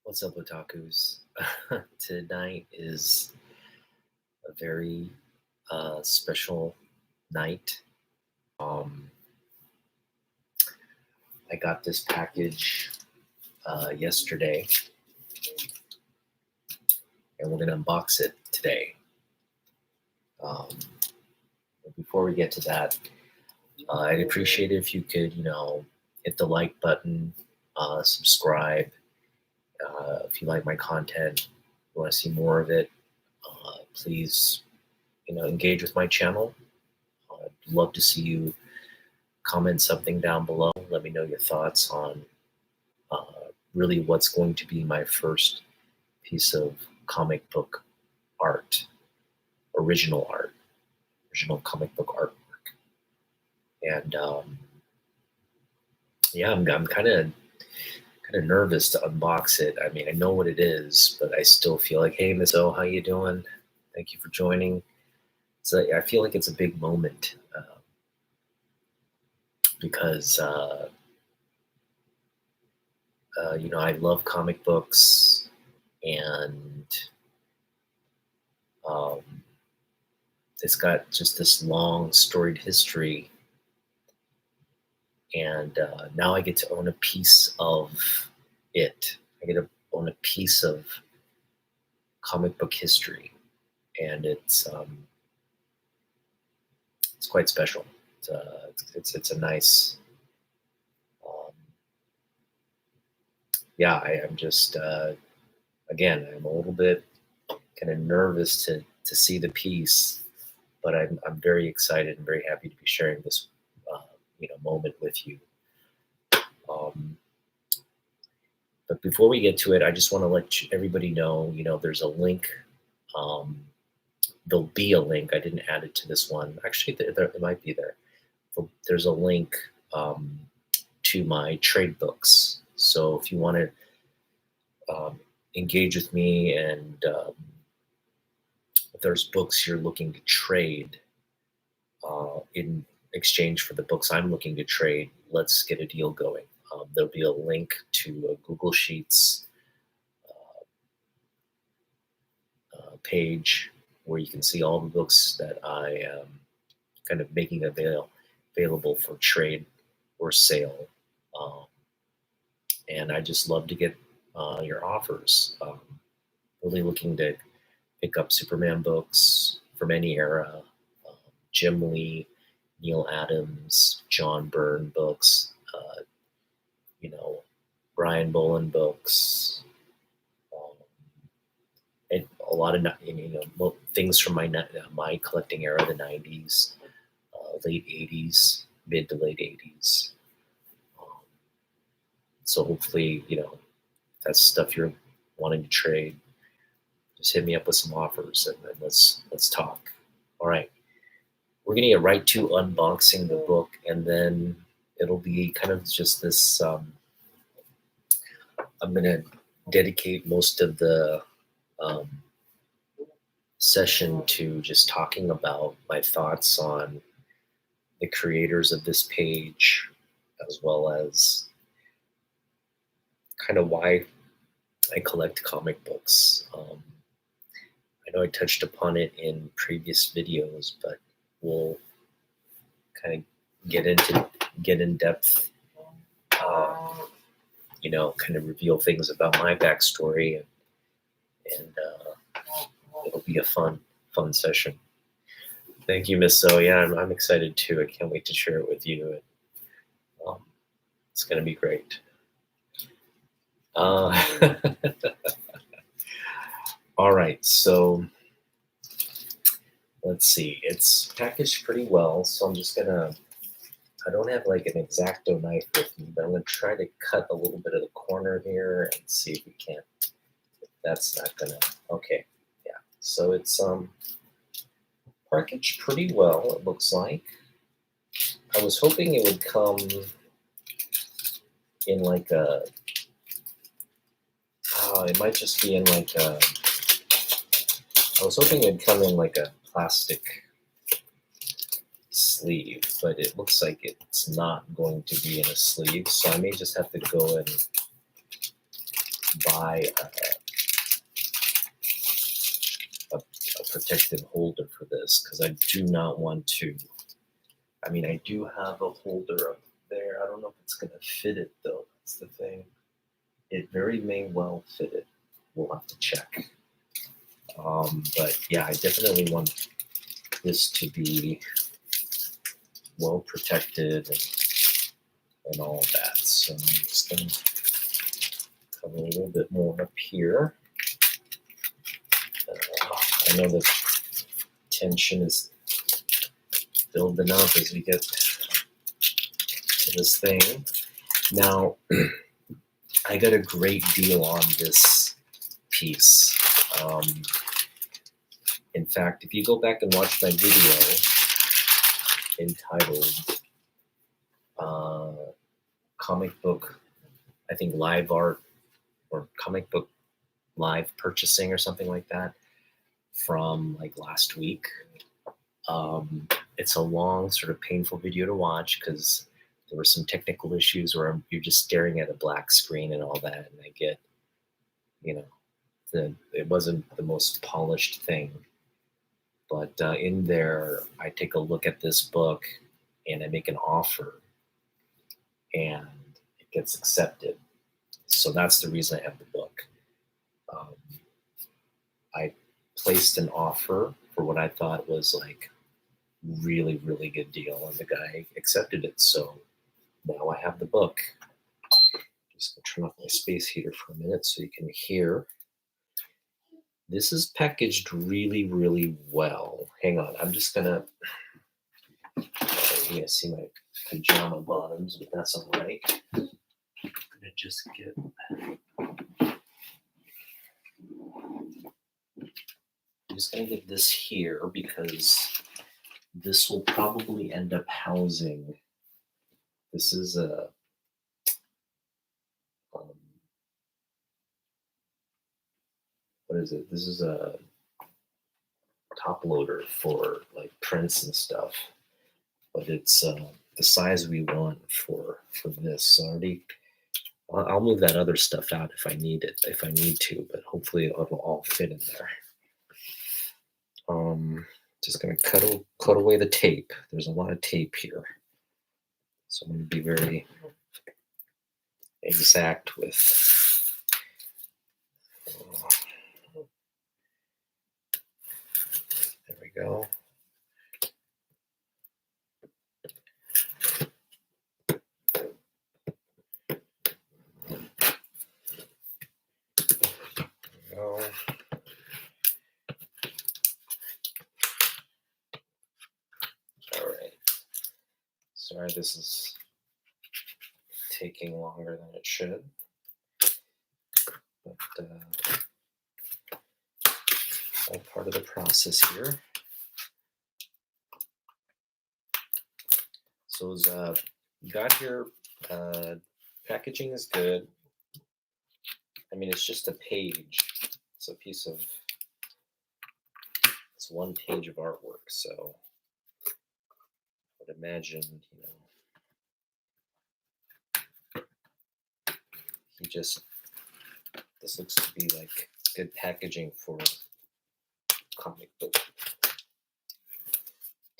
What's up, otakus? Tonight is a very special night. Um, I got this package yesterday, and we're gonna unbox it today. Um, but before we get to that, I'd appreciate it if you could, hit the like button, subscribe. If you like my content, you want to see more of it, please, engage with my channel. I'd love to see you comment something down below. Let me know your thoughts on really what's going to be my first piece of comic book art, original comic book artwork. And yeah, I'm kind of nervous to unbox it. I mean, I know what it is, but I still feel like, hey, Miss O, how you doing? Thank you for joining. So I feel like it's a big moment because I love comic books, and um, it's got just this long storied history, and now I get to own a piece of it. I get to own a piece of comic book history, and it's quite special. It's a nice, um, yeah. I'm just again, I'm a little bit kind of nervous to see the piece, but I'm very excited and very happy to be sharing this moment with you. But before we get to it, I just want to let everybody know, there's a link. Um, there'll be a link. I didn't add it to this one. Actually, it might be there. There's a link to my trade books. So if you want to engage with me, and if there's books you're looking to trade in exchange for the books I'm looking to trade, let's get a deal going. There'll be a link to a Google Sheets page where you can see all the books that I am kind of making available for trade or sale. And I just love to get your offers. Really looking to pick up Superman books from any era, Jim Lee, Neil Adams, John Byrne books, Brian Boland books, and a lot of things from my collecting era, the '90s, late '80s, mid to late '80s. So hopefully, that's stuff you're wanting to trade. Just hit me up with some offers, and then let's talk. All right, we're gonna get right to unboxing the book, and then it'll be kind of just this. I'm gonna dedicate most of the session to just talking about my thoughts on the creators of this page, as well as kind of why I collect comic books. I know I touched upon it in previous videos, but we'll kind of get in depth, kind of reveal things about my backstory, and it'll be a fun session. Thank you, Miss Zoe. Yeah, I'm excited too. I can't wait to share it with you. It's going to be great. All right, so let's see. It's packaged pretty well, so I'm just gonna. I don't have like an X-Acto knife with me, but I'm gonna try to cut a little bit of the corner here and see if we can. If that's not gonna. Okay, yeah. So it's packaged pretty well. It looks like. I was hoping it would come in like a. It might just be in like a. I was hoping it'd come in like a plastic sleeve, but it looks like it's not going to be in a sleeve, so I may just have to go and buy a protective holder for this, because I do not want to. I mean, I do have a holder up there. I don't know if it's going to fit it, though. That's the thing. It very may well fit it. We'll have to check. But yeah, I definitely want this to be well protected and all that. So I'm just going to cover a little bit more up here. I know the tension is building up as we get to this thing. Now, I got a great deal on this piece. In fact, if you go back and watch my video entitled Comic Book, I think Live Art or Comic Book Live Purchasing or something like that from like last week. It's a long, sort of painful video to watch because there were some technical issues where you're just staring at a black screen and all that, and I get, it wasn't the most polished thing. But in there, I take a look at this book and I make an offer and it gets accepted. So that's the reason I have the book. I placed an offer for what I thought was like really, really good deal, and the guy accepted it. So now I have the book. Just gonna turn off my space heater for a minute so you can hear. This is packaged really, really well. Hang on, I'm just gonna, you can see my pajama bottoms, but that's all right. I'm gonna just get, I'm just gonna get this here because this will probably end up housing, this is a, what is it? This is a top loader for like prints and stuff, but it's the size we want for this. So I'll move that other stuff out if I need to, but hopefully it'll all fit in there. Just gonna cut away the tape. There's a lot of tape here, so I'm gonna be very exact with. There we go. All right. Sorry, this is taking longer than it should, but all part of the process here. So as got here, packaging is good. I mean, it's just a page. It's a piece of, it's one page of artwork. So I would imagine, this looks to be like good packaging for comic book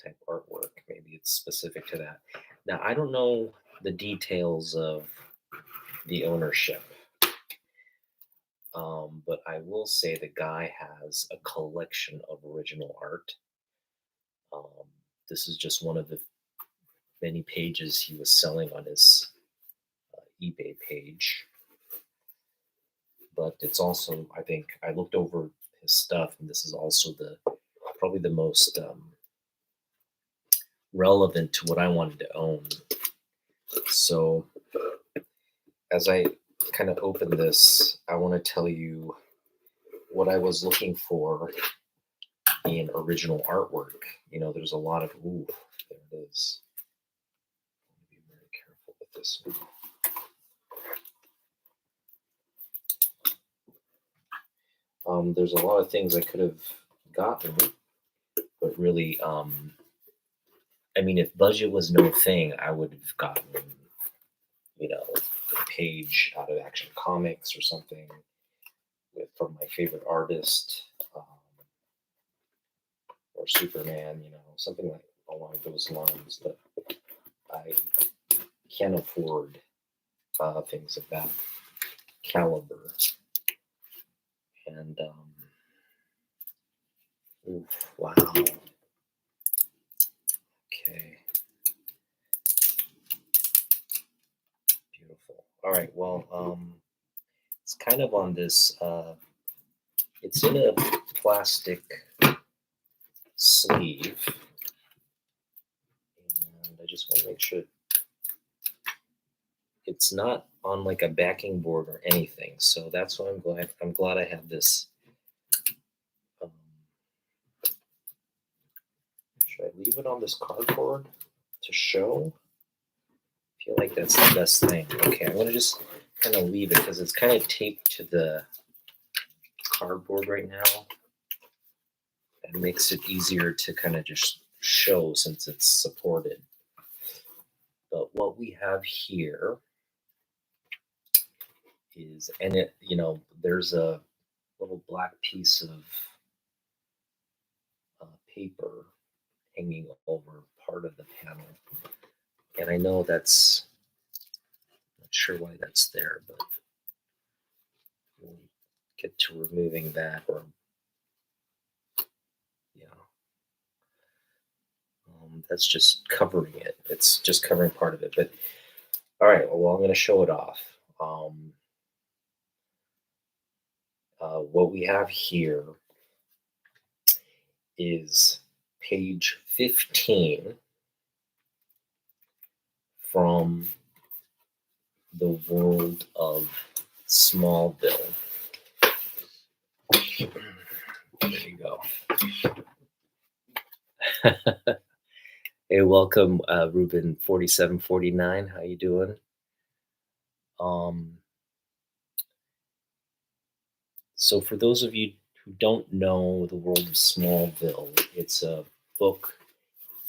type artwork. Maybe it's specific to that. Now, I don't know the details of the ownership. But I will say the guy has a collection of original art. This is just one of the many pages he was selling on his eBay page. But it's also, I think, I looked over his stuff, and this is also probably the most relevant to what I wanted to own. So as I kind of open this, I want to tell you what I was looking for in original artwork. There's a lot of, ooh, there it is. Be very careful with this one. There's a lot of things I could have gotten, but really, I mean, if budget was no thing, I would have gotten, page out of Action Comics or something from my favorite artist, or Superman, something like along those lines. But I can't afford things of that caliber. And oof, wow. Okay. Beautiful. All right. Well, it's kind of on this. It's in a plastic sleeve, and I just want to make sure it's not on like a backing board or anything. So that's why I'm glad I have this. Should I leave it on this cardboard to show? I feel like that's the best thing. Okay, I'm gonna just kind of leave it because it's kind of taped to the cardboard right now. That makes it easier to kind of just show since it's supported. But what we have here is, and it, there's a little black piece of paper hanging over part of the panel. And I know that's, not sure why that's there, but we'll get to removing that, or that's just covering it. It's just covering part of it. But all right, well, I'm going to show it off. What we have here is page 15 from the world of Smallville. There you go. Hey, welcome, Ruben 4749. How you doing? So for those of you who don't know the world of Smallville, it's a book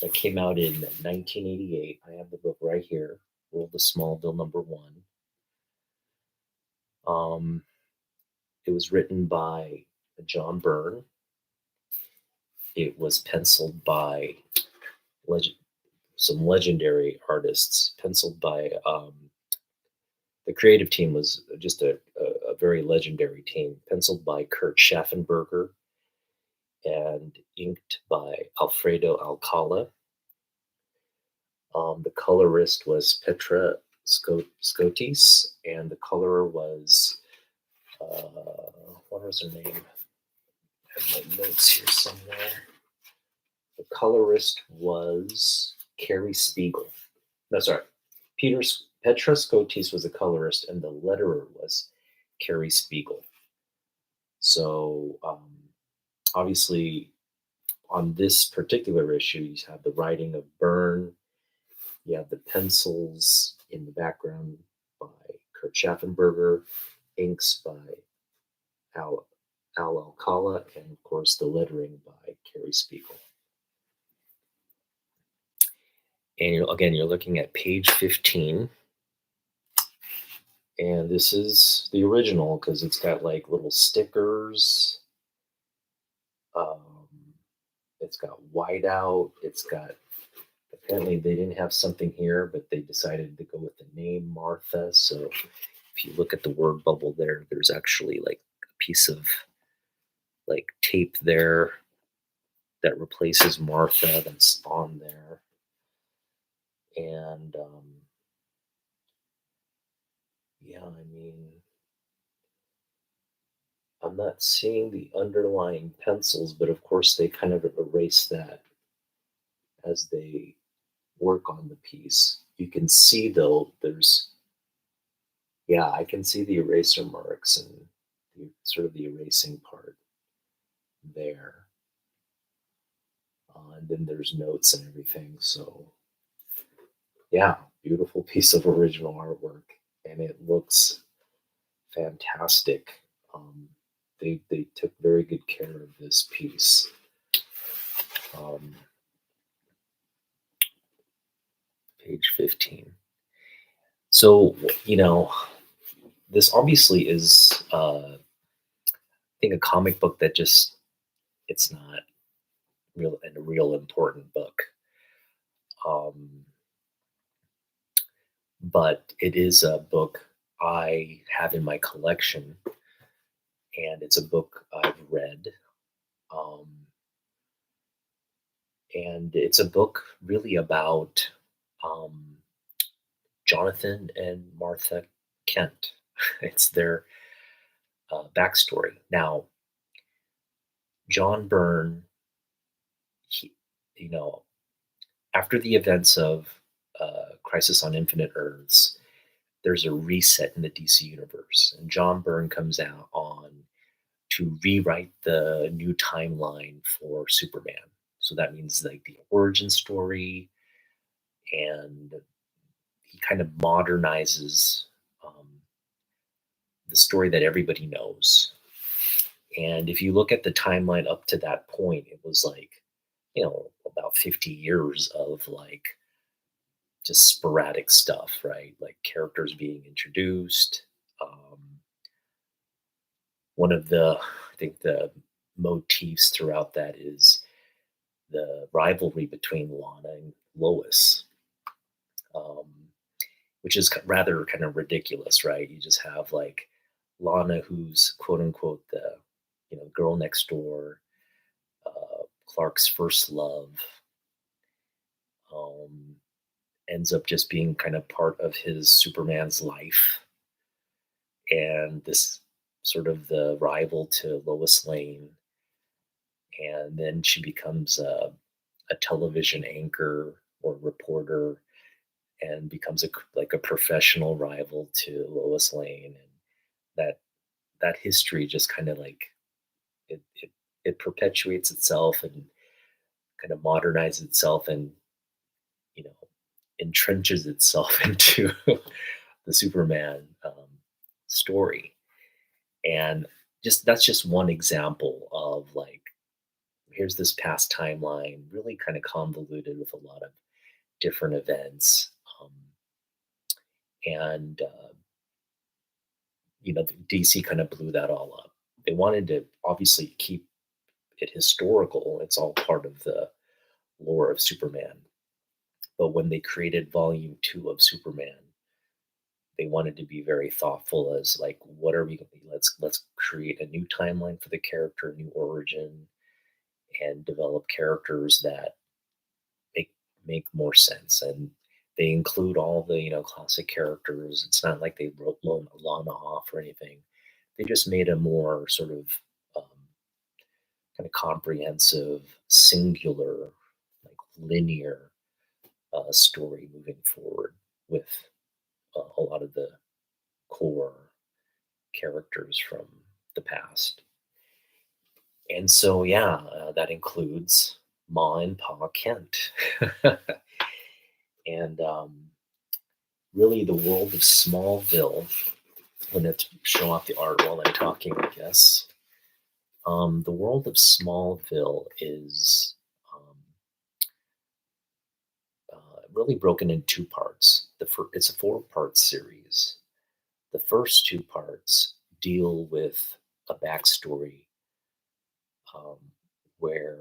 that came out in 1988. I have the book right here, World of Smallville #1. It was written by John Byrne. It was penciled by some legendary artists, penciled by the creative team was just a very legendary team, penciled by Kurt Schaffenberger and inked by Alfredo Alcala. The colorist was Petra Scotis, and the colorer was, what was her name? I have my notes here somewhere. The colorist was Carrie Spiegel. No, sorry. Petra Scotis was the colorist, and the letterer was Carrie Spiegel. So obviously, on this particular issue, you have the writing of Byrne. You have the pencils in the background by Kurt Schaffenberger, inks by Al Alcala, and of course the lettering by Carrie Spiegel. And you're looking at page 15. And this is the original because it's got like little stickers. It's got whiteout. It's got, apparently they didn't have something here, but they decided to go with the name Martha. So if you look at the word bubble there, there's actually like a piece of like tape there that replaces Martha that's on there. And yeah, I mean, I'm not seeing the underlying pencils, but of course they kind of erase that as they work on the piece. You can see though, I can see the eraser marks and sort of the erasing part there. And then there's notes and everything. So yeah, beautiful piece of original artwork, and it looks fantastic. They took very good care of this piece. Page 15. So, this obviously is, I think, a comic book that just it's not real and a real important book. Um, but it is a book I have in my collection, and it's a book I've read. Um, and it's a book really about um, Jonathan and Martha Kent. It's their backstory. Now, John Byrne, he, you know, after the events of Crisis on Infinite Earths, there's a reset in the DC universe, and John Byrne comes out on to rewrite the new timeline for Superman. So that means like the origin story, and he kind of modernizes um, the story that everybody knows. And if you look at the timeline up to that point, it was like, about 50 years of like just sporadic stuff, right? Like characters being introduced. Um, One of the, I think, the motifs throughout that is the rivalry between Lana and Lois, um, which is rather kind of ridiculous, right? You just have like Lana, who's quote unquote the girl next door, Clark's first love, um, ends up just being kind of part of his Superman's life, and this sort of the rival to Lois Lane, and then she becomes a television anchor or reporter and becomes like a professional rival to Lois Lane, and that that history just kind of like it perpetuates itself and kind of modernizes itself, and you know entrenches itself into the Superman story. And just that's just one example of like, here's this past timeline, really kind of convoluted with a lot of different events. And DC kind of blew that all up. They wanted to obviously keep it historical. It's all part of the lore of Superman. But when they created Volume Two of Superman, they wanted to be very thoughtful as like, what are we? Let's create a new timeline for the character, new origin, and develop characters that make make more sense. And they include all the classic characters. It's not like they wrote Lana off or anything. They just made a more sort of um, kind of comprehensive, singular, like linear story moving forward with a lot of the core characters from the past. And so, yeah, that includes Ma and Pa Kent. And really, the world of Smallville. I'm going to show off the art while I'm talking, I guess. The world of Smallville is really broken in two parts. It's a four-part series. The first two parts deal with a backstory um, where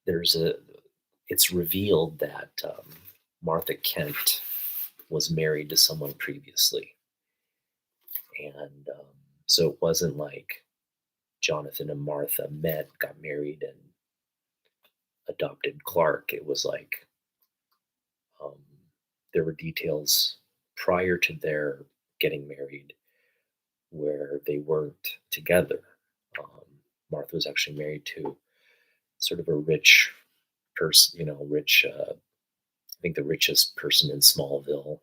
there's a. It's revealed that Martha Kent was married to someone previously, and so it wasn't like Jonathan and Martha met, got married, and adopted Clark. It was like um, there were details prior to their getting married where they weren't together. Um, Martha was actually married to sort of a rich person, rich, I think the richest person in Smallville,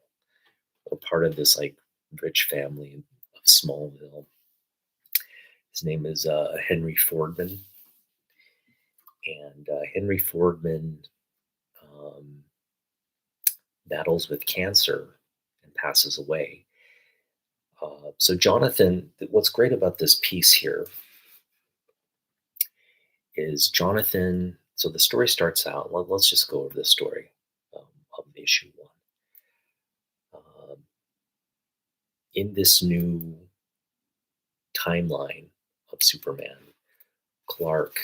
or part of this like rich family of Smallville. His name is Henry Fordman. And Henry Fordman um, battles with cancer and passes away. So Jonathan, what's great about this piece here is Jonathan. So the story starts out. Let's just go over the story of issue one. in this new timeline of Superman, Clark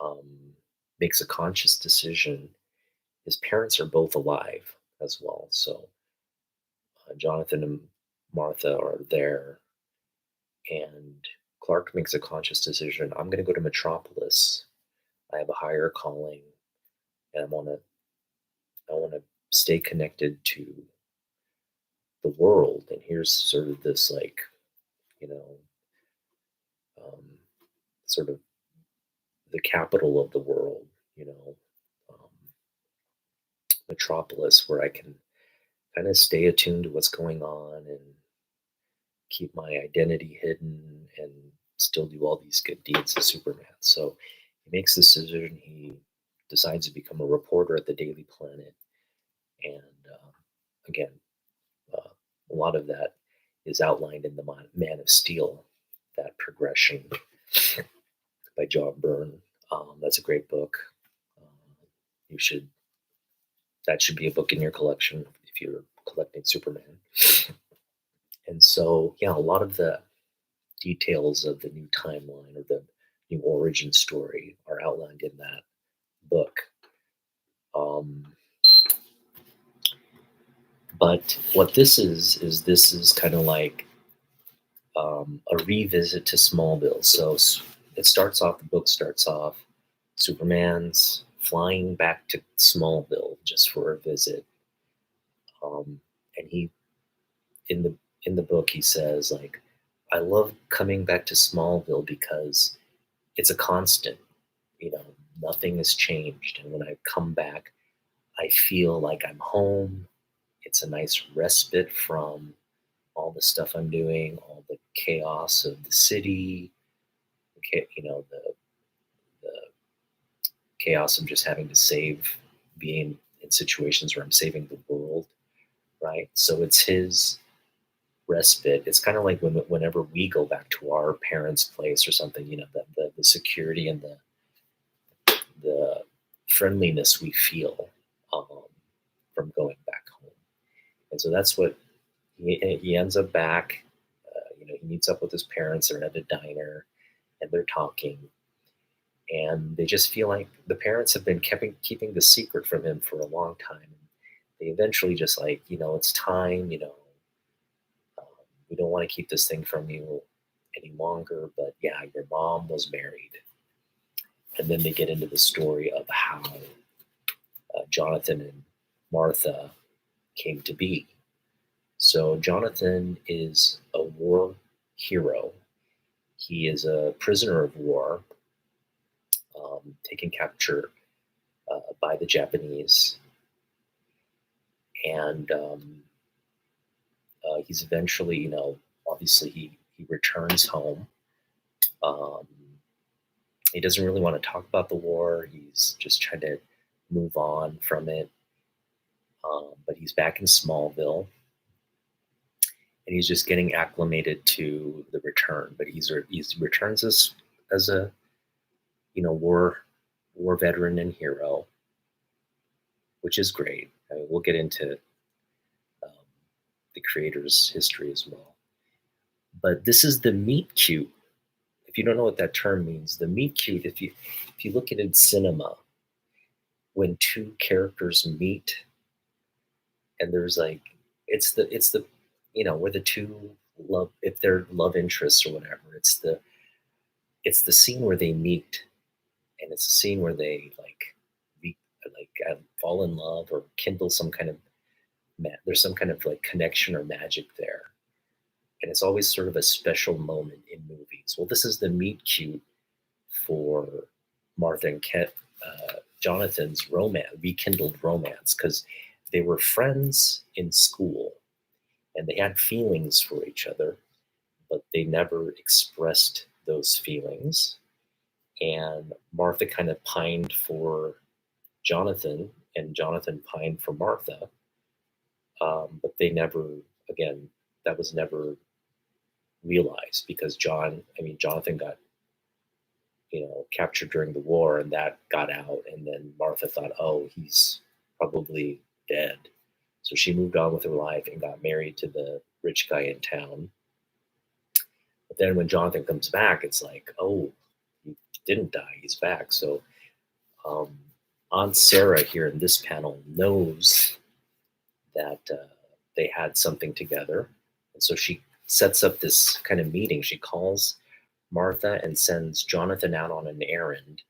um, makes a conscious decision. His parents are both alive as well. So Jonathan and Martha are there, and Clark makes a conscious decision. I'm going to go to Metropolis. I have a higher calling, and I want to stay connected to the world. And here's sort of this like, you know, um, sort of the capital of the world, you know, um, Metropolis, where I can kind of stay attuned to what's going on and keep my identity hidden and still do all these good deeds as Superman. So he makes this decision. He decides to become a reporter at the Daily Planet. And again, uh, a lot of that is outlined in the Man of Steel, that progression by John Byrne. That's a great book. You should That should be a book in your collection if you're collecting Superman. And so, yeah, a lot of the details of the new timeline or the new origin story are outlined in that book. Um, but what this is kind of like a revisit to Smallville. So it starts off, the book starts off, Superman's flying back to Smallville just for a visit. And he, in the book, he says like, I love coming back to Smallville because it's a constant. You know, nothing has changed, and when I come back, I feel like I'm home. It's a nice respite from all the stuff I'm doing, all the chaos of the city, you know, the chaos of just having to save, being in situations where I'm saving the world, right? So it's his respite. It's kind of like whenever we go back to our parents' place or something, you know, the security and the friendliness we feel um, from going back home. And so that's what he ends up back. You know, he meets up with his parents. They're at a diner and they're talking. And they just feel like the parents have been keeping the secret from him for a long time. They eventually just like, you know, it's time, you know, um, we don't want to keep this thing from you any longer. But yeah, your mom was married. And then they get into the story of how Jonathan and Martha came to be. So Jonathan is a war hero. He is a prisoner of war, taken capture by the Japanese, and he's eventually, you know, obviously he returns home. Um, he doesn't really want to talk about the war. He's just trying to move on from it. But he's back in Smallville, and he's just getting acclimated to the return. But he's returns as a, you know, war veteran and hero, which is great. I mean, we'll get into um, the creator's history as well. But this is the meet cute. If you don't know what that term means, the meet cute. If you look at it in cinema, when two characters meet, and there's like, it's the you know, where the two love, if they're love interests or whatever, it's the scene where they meet, and it's a scene where they like re, fall in love or kindle some kind of there's some kind of like connection or magic there, and it's always sort of a special moment in movies. Well, this is the meet cute for Martha and Jonathan's rekindled romance, because they were friends in school and they had feelings for each other, but they never expressed those feelings. And Martha kind of pined for Jonathan, and Jonathan pined for Martha, but they never, again, that was never realized because Jonathan got, you know, captured during the war, and that got out, and then Martha thought, oh, he's probably dead, So she moved on with her life and got married to the rich guy in town. But then when Jonathan comes back, it's like, oh, he didn't die, he's back. So um, Aunt Sarah here in this panel knows that they had something together. And so she sets up this kind of meeting. She calls Martha and sends Jonathan out on an errand.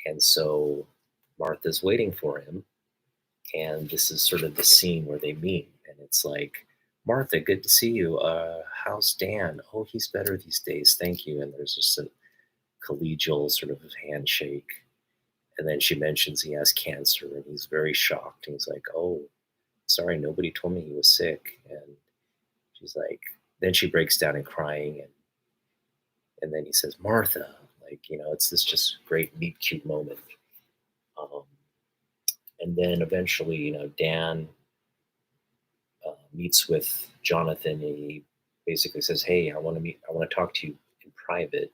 And so Martha's waiting for him. And this is sort of the scene where they meet. And it's like, Martha, good to see you. How's Dan? Oh, he's better these days. Thank you. And there's just a collegial sort of handshake. And then she mentions he has cancer and he's very shocked. And he's like, oh, sorry, nobody told me he was sick. And she's like, then she breaks down and crying. And then he says, Martha, like, it's this just great, meet cute moment. Um, and then eventually, Dan meets with Jonathan. And he basically says, hey, I want to talk to you in private.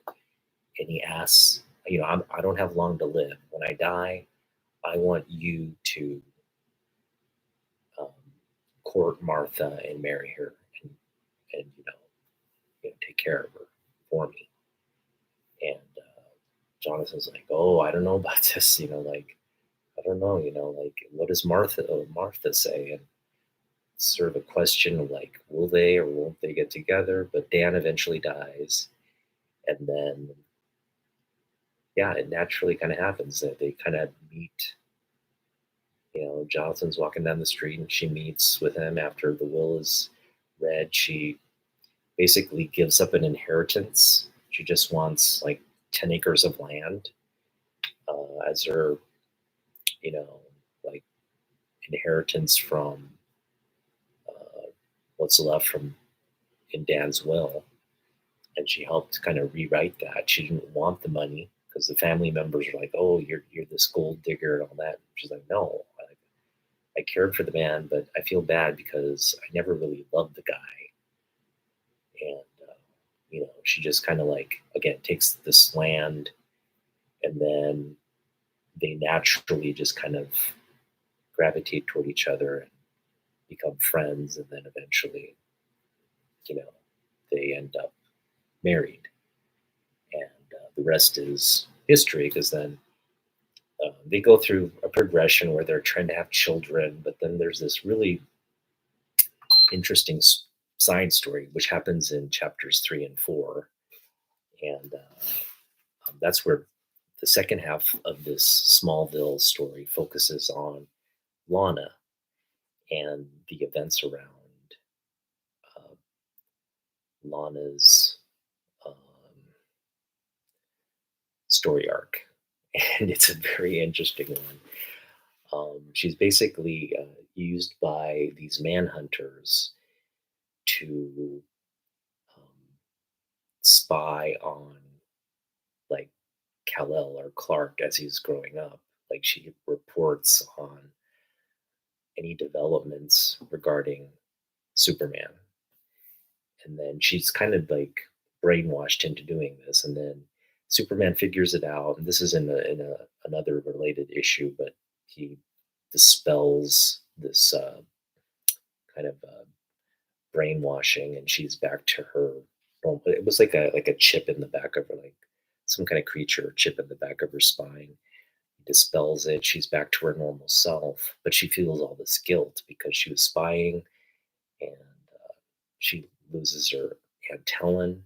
And he asks, I don't have long to live. When I die, I want you to um, court Martha and marry her and take care of her for me. And Jonathan's like, oh, I don't know about this, like, I don't know, like, what does Martha say? And it's sort of a question of like, will they or won't they get together? But Dan eventually dies, and then yeah, it naturally kind of happens that they kind of meet. Jonathan's walking down the street and she meets with him after the will is read. She basically gives up an inheritance. She just wants like 10 acres of land as her, you know, like inheritance from uh, what's left from in Dan's will. And she helped kind of rewrite that. She didn't want the money because the family members were like, "Oh, you're this gold digger and all that." She's like, "No, I cared for the man, but I feel bad because I never really loved the guy." And she just kind of like again takes this land, and then they naturally just kind of gravitate toward each other and become friends, and then eventually, you know, they end up married, and the rest is history. Because then they go through a progression where they're trying to have children, but then there's this really interesting side story which happens in chapters 3 and 4, and that's where the second half of this Smallville story focuses on Lana and the events around uh, Lana's um, story arc, and it's a very interesting one. She's basically used by these manhunters to um, spy on like Kal-El or Clark as he's growing up. Like she reports on any developments regarding Superman, and then she's kind of like brainwashed into doing this, and then Superman figures it out. And this is in another related issue, but he dispels this kind of brainwashing, and she's back to her. Well, it was like a chip in the back of her, like some kind of creature chip in the back of her spine. He dispels it. She's back to her normal self, but she feels all this guilt because she was spying, and she loses her Aunt Helen.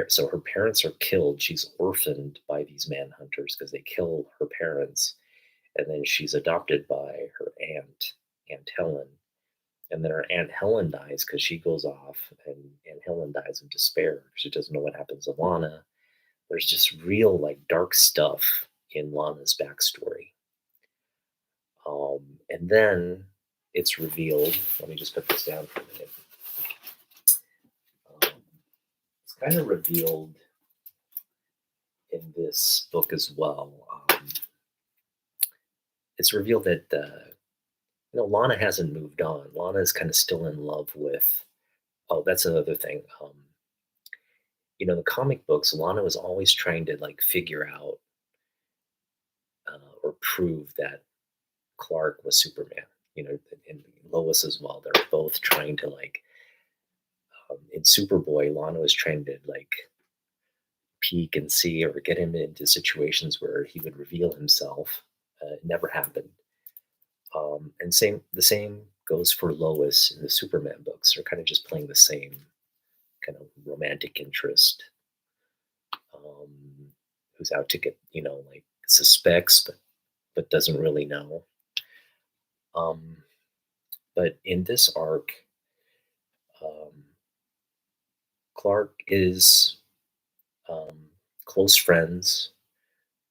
So her parents are killed. She's orphaned by these manhunters because they kill her parents, and then she's adopted by her Aunt Helen. And then her Aunt Helen dies because she goes off, and Aunt Helen dies of despair. She doesn't know what happens to Lana. There's just real like dark stuff in Lana's backstory. And then it's revealed. Let me just put this down for a minute. It's kind of revealed in this book as well. It's revealed that Lana hasn't moved on. Lana is kind of still in love with. Oh, that's another thing. The comic books, Lana was always trying to like figure out or prove that Clark was Superman. and Lois as well. They're both trying to like in Superboy, Lana was trying to like peek and see or get him into situations where he would reveal himself. It never happened. And the same goes for Lois in the Superman books. They're kind of just playing the same kind of romantic interest, um, who's out to get like suspects but doesn't really know. Um, but in this arc, um, Clark is um, close friends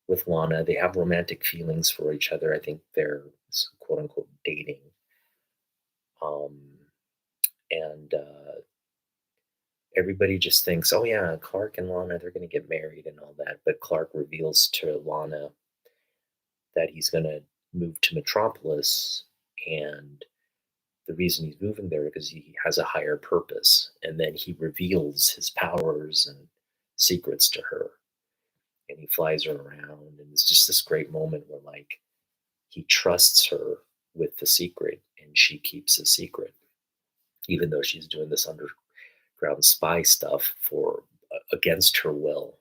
with Lana. They have romantic feelings for each other. I think they're quote unquote dating. Um, and everybody just thinks, oh yeah, Clark and Lana, they're going to get married and all that. But Clark reveals to Lana that he's going to move to Metropolis, and the reason he's moving there because he has a higher purpose. And then he reveals his powers and secrets to her, and he flies her around, and it's just this great moment where like he trusts her with the secret, and she keeps the secret, even though she's doing this underground spy stuff for against her will,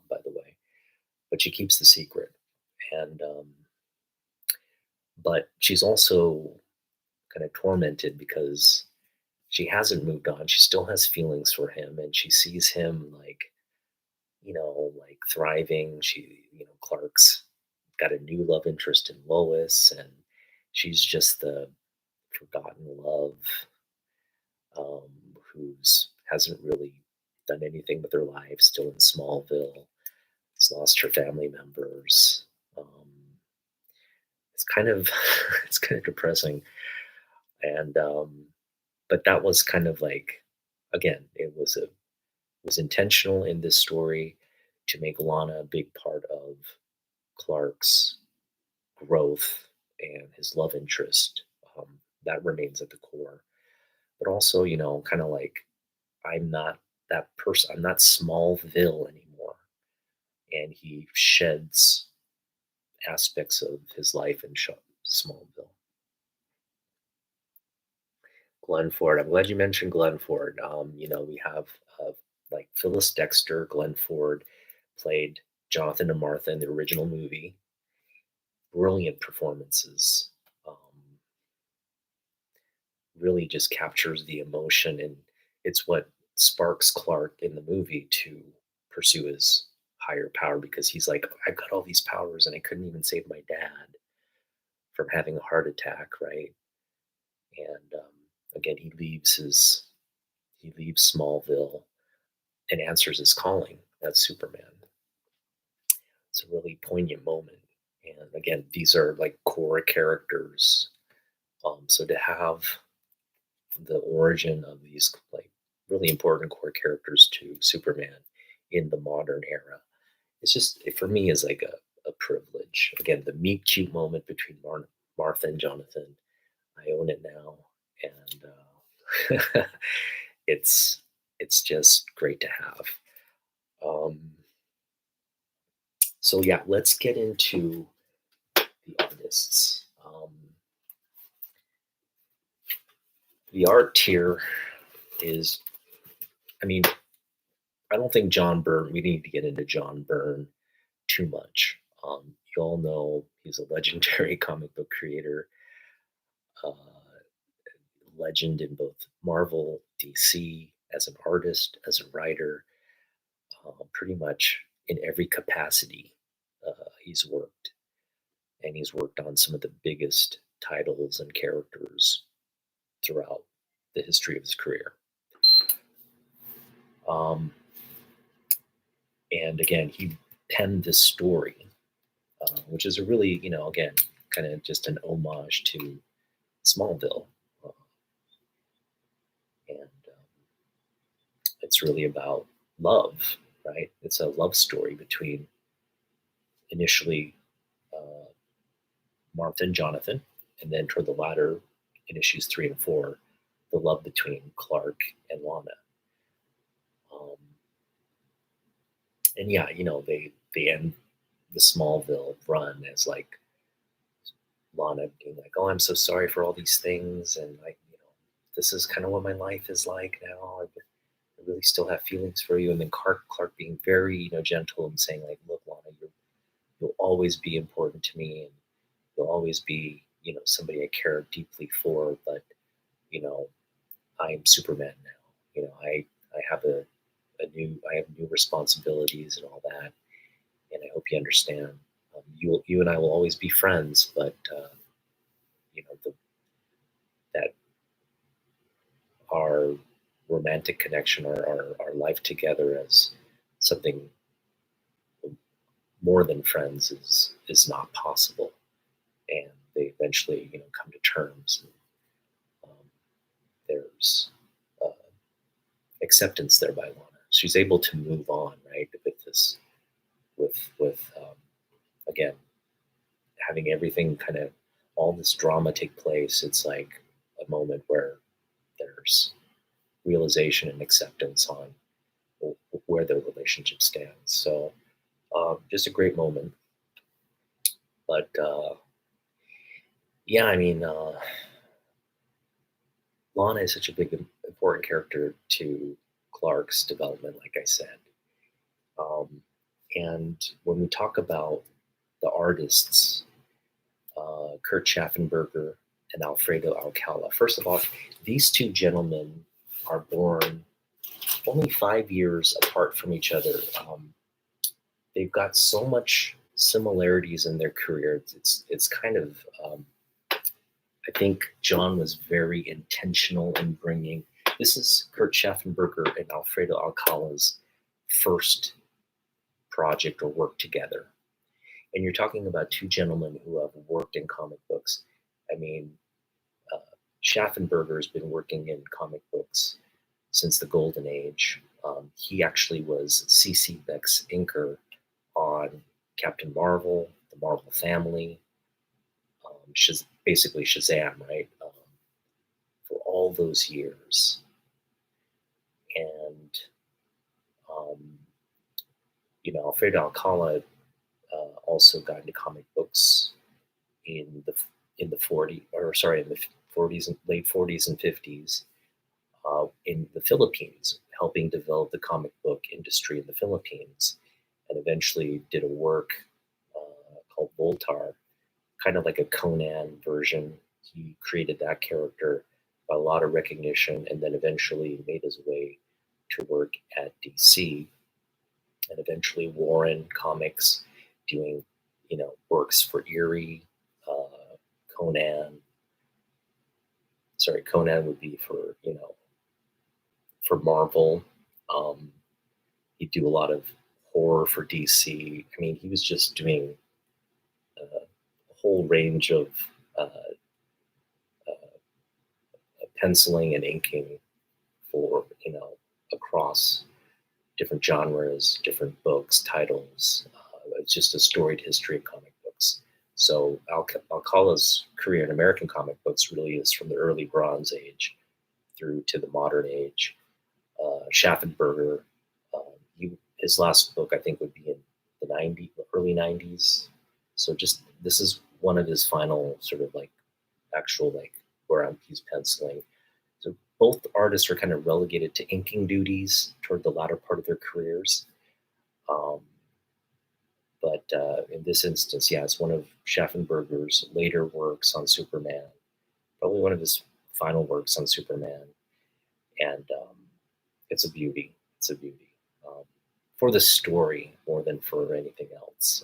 by the way. But she keeps the secret, and but she's also kind of tormented because she hasn't moved on. She still has feelings for him, and she sees him like like thriving. Clark's got a new love interest in Lois, and she's just the forgotten love, um, who's hasn't really done anything with her life, still in Smallville, has lost her family members. Um, it's kind of it's kind of depressing, and but that was kind of like, again, it was intentional in this story to make Lana a big part of Clark's growth and his love interest. That remains at the core. But also, kind of like, I'm not that person. I'm not Smallville anymore. And he sheds aspects of his life in Smallville. Glenn Ford. I'm glad you mentioned Glenn Ford. We have like Phyllis Dexter. Glenn Ford played Jonathan and Martha in the original movie. Brilliant performances. Really just captures the emotion, and it's what sparks Clark in the movie to pursue his higher power, because he's like, I've got all these powers and I couldn't even save my dad from having a heart attack, right? And again, he leaves Smallville and answers his calling as Superman. It's a really poignant moment. And again, these are like core characters. So to have the origin of these like really important core characters to Superman in the modern era, it's just, for me, is like a privilege. Again, the meet cute moment between Martha and Jonathan, I own it now, and it's it's just great to have. Um, so yeah, let's get into the artists. The art here is, I mean, I don't think John Byrne. We need to get into John Byrne too much. You all know he's a legendary comic book creator, uh, legend in both Marvel, DC, as an artist, as a writer, pretty much in every capacity he's worked. And he's worked on some of the biggest titles and characters throughout the history of his career. Um, and again, he penned this story, which is a really, again, kind of just an homage to Smallville. Uh, and it's really about love, right? It's a love story between initially uh, Martha and Jonathan, and then toward the latter, in issues 3 and 4, the love between Clark and Lana. Um, and yeah, they end the Smallville run as like Lana being like, "Oh, I'm so sorry for all these things, and this is kind of what my life is like now. I really still have feelings for you." And then Clark being very, gentle and saying like, "Look, Lana, you'll always be important to me, and you'll always be, somebody I care deeply for. But you know, I'm Superman now. I have I have new responsibilities and all that, and I hope you understand. You and I will always be friends, but the, that our romantic connection, our life together as something more than friends is not possible." And they eventually, come to terms. And, there's uh, acceptance there by Lana. She's able to move on, right, with this, with again, having everything kind of, all this drama take place. It's like a moment where there's realization and acceptance on where their relationship stands. So just a great moment. But yeah, I mean, Lana is such a big, important character to Clark's development, like I said. Um, and when we talk about the artists, Kurt Schaffenberger and Alfredo Alcala, first of all, these two gentlemen are born only 5 years apart from each other. They've got so much similarities in their career. It's kind of I think John was very intentional in bringing. This is Kurt Schaffenberger and Alfredo Alcala's first project or work together. And you're talking about two gentlemen who have worked in comic books. I mean, uh, Schaffenberger has been working in comic books since the Golden Age. He actually was C.C. Beck's inker on Captain Marvel, the Marvel Family, basically Shazam, right? For all those years. And, um, Alfredo Alcala also got into comic books in the 40 or sorry in the 40s and late 40s and 50s in the Philippines, helping develop the comic book industry in the Philippines, and eventually did a work called Voltar, kind of like a Conan version. He created that character, got a lot of recognition, and then eventually made his way to work at DC, and eventually Warren Comics, doing works for Eerie, Conan. Sorry, Conan would be for for Marvel. Um, he'd do a lot of horror for DC. I mean, he was just doing a whole range of uh, penciling and inking for across different genres, different books, titles. It's just a storied history of comic books. So Alcala's career in American comic books really is from the early Bronze Age through to the modern age. Schaffenberger, his last book I think would be in the early 90s. So just this is one of his final sort of like actual like where he's penciling. So both artists are kind of relegated to inking duties toward the latter part of their careers. Um, but in this instance, yeah, it's one of Schaffenberger's later works on Superman, probably one of his final works on Superman, and it's a beauty. It's a beauty for the story more than for anything else.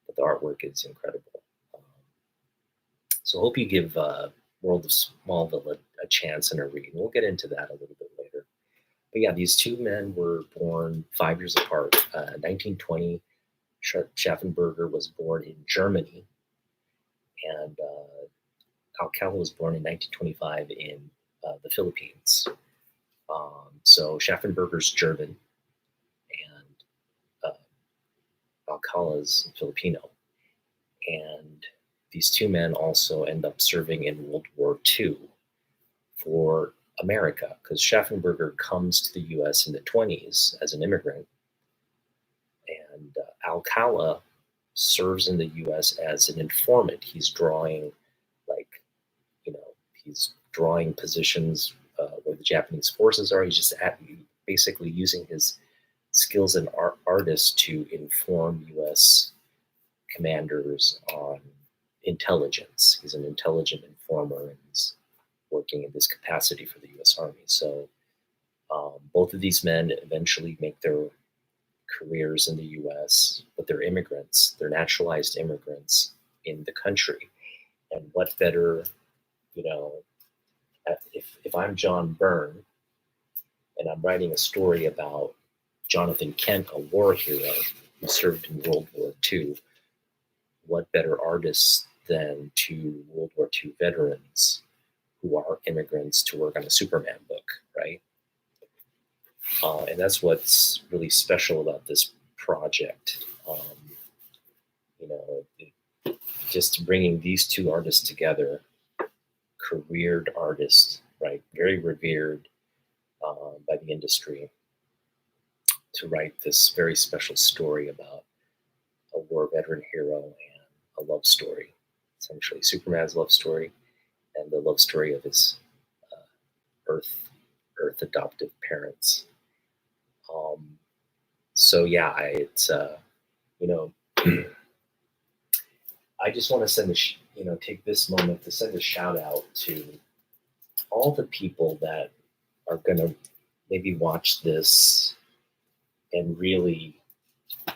But the artwork is incredible. Um, so I hope you give World of Smallville a chance and a read. We'll get into that a little bit later. But yeah, these two men were born 5 years apart. 1920, Schaffenberger was born in Germany, and Alcala was born in 1925 in the Philippines. So Schaffenberger's German, and Alcala's Filipino. And these two men also end up serving in World War II for America, because Schaffenberger comes to the US in the 20s as an immigrant, and Alcala serves in the U.S. as an informant. He's drawing, like, he's drawing positions where the Japanese forces are. He's just basically using his skills as an artist to inform U.S. commanders on intelligence. He's an intelligent informer, and he's working in this capacity for the U.S. Army. So both of these men eventually make their careers in the U.S., but they're immigrants. They're naturalized immigrants in the country. And what better, if I'm John Byrne and I'm writing a story about Jonathan Kent, a war hero who served in World War II, what better artists than two World War II veterans who are immigrants to work on a Superman book, right? And that's what's really special about this project. Just bringing these two artists together, careered artists, right? Very revered by the industry, to write this very special story about a war veteran hero and a love story, essentially Superman's love story and the love story of his Earth adoptive parents. So yeah, it's I just want to send take this moment to send a shout out to all the people that are going to maybe watch this and really, I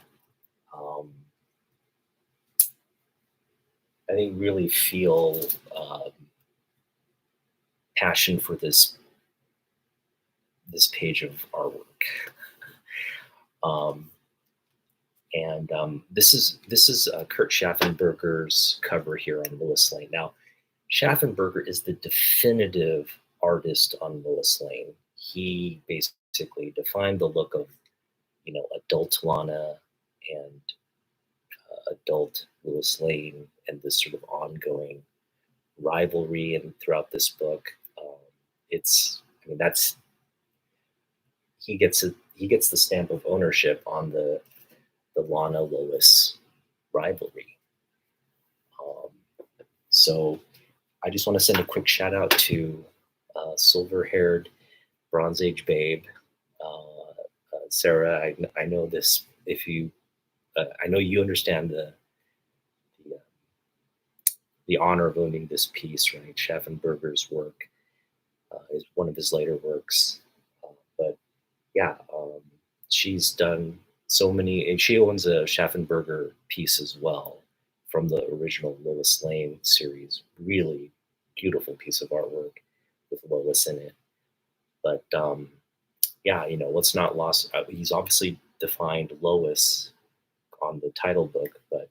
think, really feel passion for this page of artwork. This is Kurt Schaffenberger's cover here on Lois Lane. Now, Schaffenberger is the definitive artist on Lois Lane. He basically defined the look of, adult Lana and adult Lois Lane, and this sort of ongoing rivalry and throughout this book. He gets the stamp of ownership on the Lana Lois rivalry. So I just want to send a quick shout out to silver-haired Bronze Age babe, Sarah. I know this. If you, I know you understand the honor of owning this piece, right? Schaffenberger's work is one of his later works, but yeah, she's done so many, and she owns a Schaffenberger piece as well from the original Lois Lane series. Really beautiful piece of artwork with Lois in it. But yeah, what's not lost, he's obviously defined Lois on the title book, but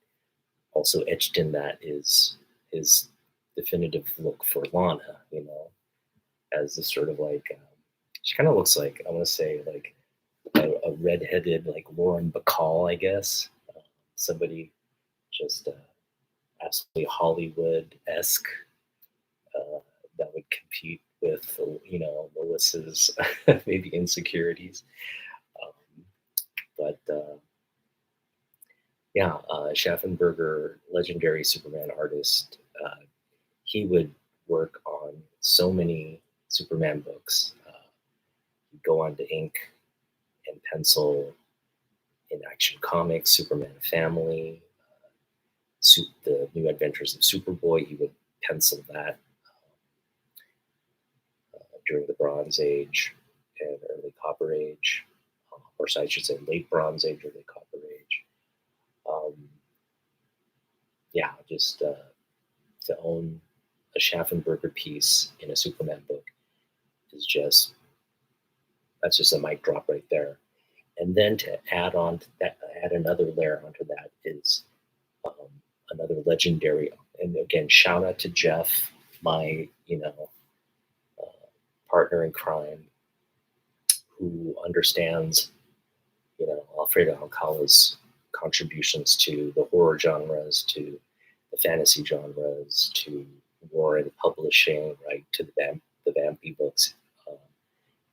also etched in that is his definitive look for Lana, as this sort of like, she kind of looks like, I want to say, like a redheaded, like Lauren Bacall, I guess. Somebody just absolutely Hollywood-esque that would compete with, Lois's maybe insecurities. But yeah, Schaffenberger, legendary Superman artist, he would work on so many Superman books. He'd go on to ink and pencil in Action Comics, Superman Family, the New Adventures of Superboy. He would pencil that during the Bronze Age and early Copper Age, or I should say late Bronze Age, early Copper Age. Yeah, just to own a Schaffenberger piece in a Superman book is that's just a mic drop right there. And then to add on to that, add another layer onto that is another legendary. And again, shout out to Jeff, my partner in crime, who understands Alfredo Alcala's contributions to the horror genres, to the fantasy genres, to war and publishing, right, to the vampy books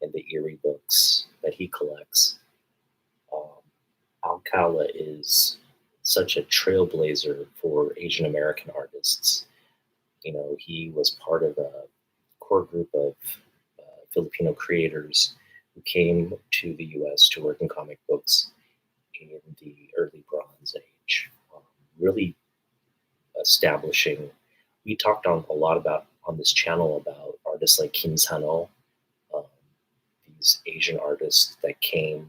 and the eerie books that he collects. Alcala is such a trailblazer for Asian American artists. He was part of a core group of Filipino creators who came to the US to work in comic books in the early Bronze Age, really establishing. We talked on a lot about on this channel about artists like Kim Sano, um, these Asian artists that came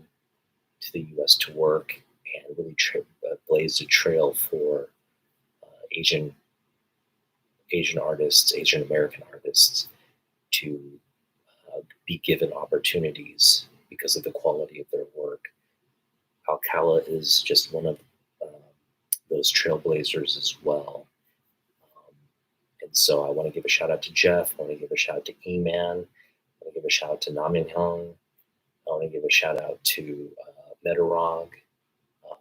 to the U.S. to work and really blazed a trail for Asian artists, Asian American artists to be given opportunities because of the quality of their work. Alcala is just one of those trailblazers as well. Um, and so I want to give a shout out to Jeff. I want to give a shout out to E-Man. I want to give a shout out to Namin Hung. I want to give a shout out to Metarog, um,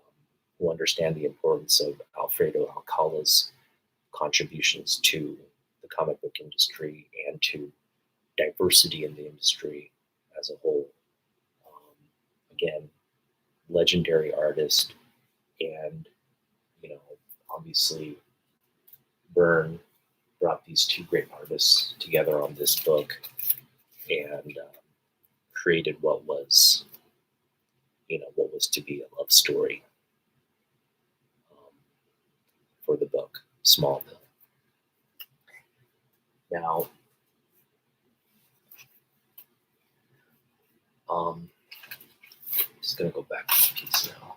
who understand the importance of Alfredo Alcala's contributions to the comic book industry and to diversity in the industry as a whole. Again, legendary artist, and obviously, Byrne brought these two great artists together on this book and created what was to be a love story um, for the book Smallville. Now, I'm just going to go back to the piece now.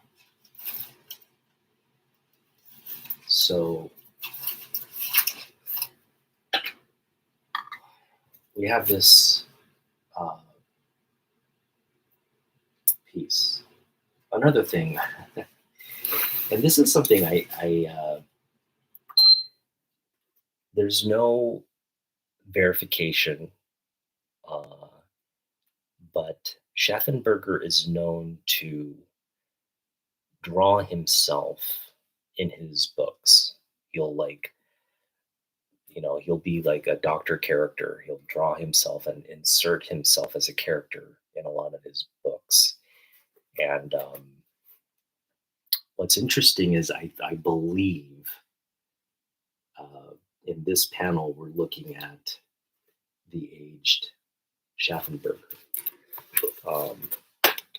So we have this piece. Another thing, and this is something there's no verification, but Schaffenberger is known to draw himself in his books. He'll he'll be like a doctor character. He'll draw himself and insert himself as a character in a lot of his books. And what's interesting is I believe in this panel we're looking at the aged Schaffenberger.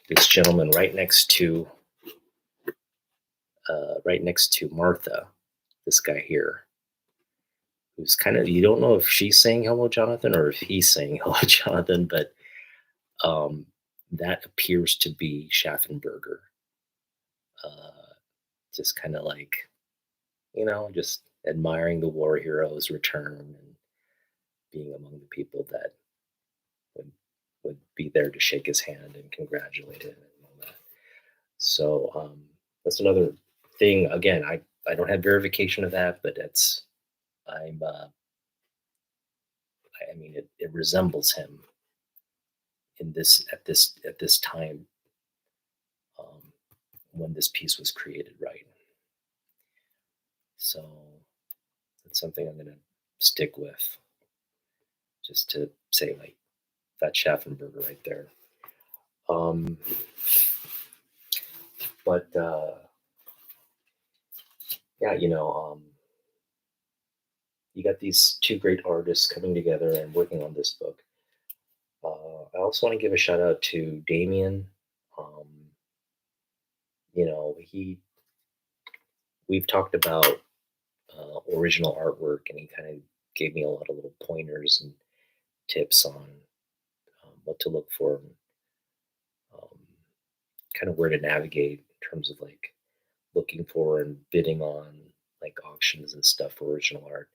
This gentleman right next to Martha, this guy here, who's kind of, you don't know if she's saying hello, Jonathan, or if he's saying hello, Jonathan, but that appears to be Schaffenberger. Just kind of like, just admiring the war hero's return and being among the people that would be there to shake his hand and congratulate him and all that. So that's another thing. Again, I don't have verification of that, but it resembles him in this at this time when this piece was created, right? So that's something I'm going to stick with, just to say, like, that Schaffenberger right there. But yeah, you got these two great artists coming together and working on this book. I also want to give a shout out to Damien. We've talked about original artwork, and he kind of gave me a lot of little pointers and tips on what to look for, um, kind of where to navigate in terms of like looking for and bidding on like auctions and stuff for original art.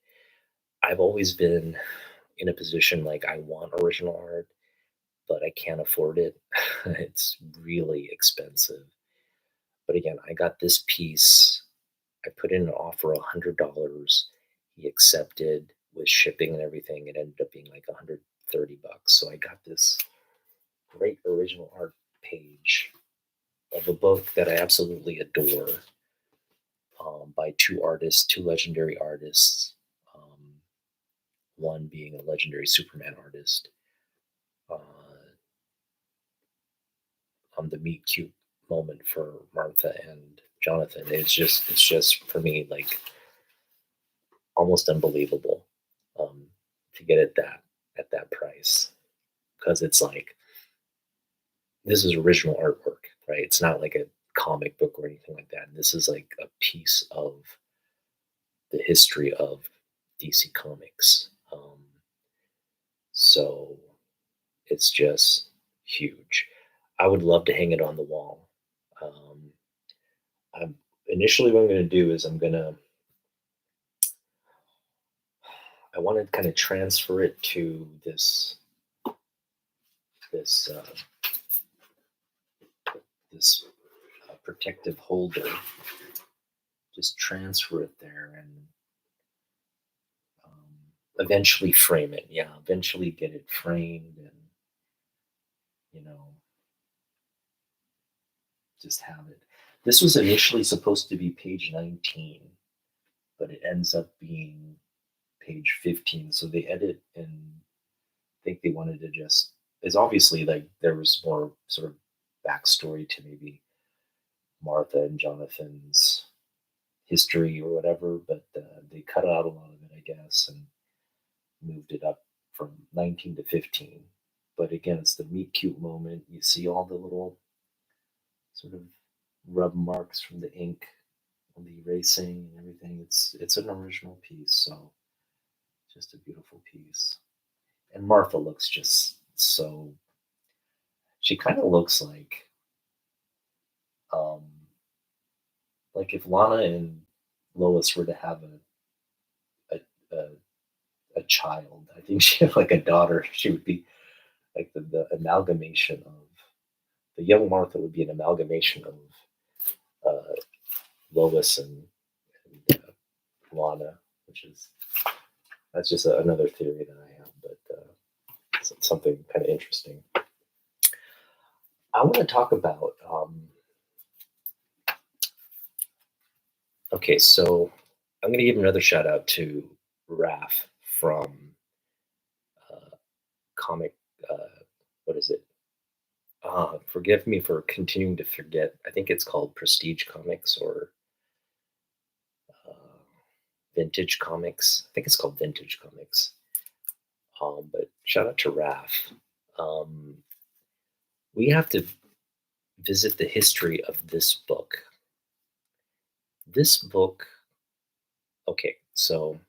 I've always been in a position like I want original art, but I can't afford it. It's really expensive. But again, I got this piece. I put in an offer $100. He accepted with shipping and everything. It ended up being like $130. So I got this great original art page of a book that I absolutely adore, by two legendary artists. One being a legendary Superman artist, on the meet cute moment for Martha and Jonathan. It's just for me like almost unbelievable to get it at that price, because it's like this is original artwork, right? It's not like a comic book or anything like that. This is like a piece of the history of DC Comics. So it's just huge. I would love to hang it on the wall. Um, I'm initially what I'm going to do is I want to kind of transfer it to this this protective holder. Just transfer it there and eventually frame it. Yeah, eventually get it framed and you know just have it. This was initially supposed to be page 19, but it ends up being page 15. So they edit and think they wanted to just. It's obviously like there was more sort of backstory to maybe Martha and Jonathan's history or whatever, but they cut out a lot of it, I guess, and moved it up from 19 to 15. But again, it's the meet cute moment. You see all the little sort of rub marks from the ink on the erasing and everything. It's an original piece, so just a beautiful piece. And Martha looks just so. She kind of looks um, like if Lana and Lois were to have a a, a child. I think she had like a daughter. She would be like the amalgamation of the young Martha would be an amalgamation of Lois and Lana, which is that's just another theory that I have, but it's something kind of interesting. I want to talk about. Okay, so I'm going to give another shout out to Raf from comic. What is it? Forgive me for continuing to forget. I think it's called Prestige Comics or uh, Vintage Comics. I think it's called Vintage Comics. But shout out to Raf. Um, we have to visit the history of this book. This book, okay, so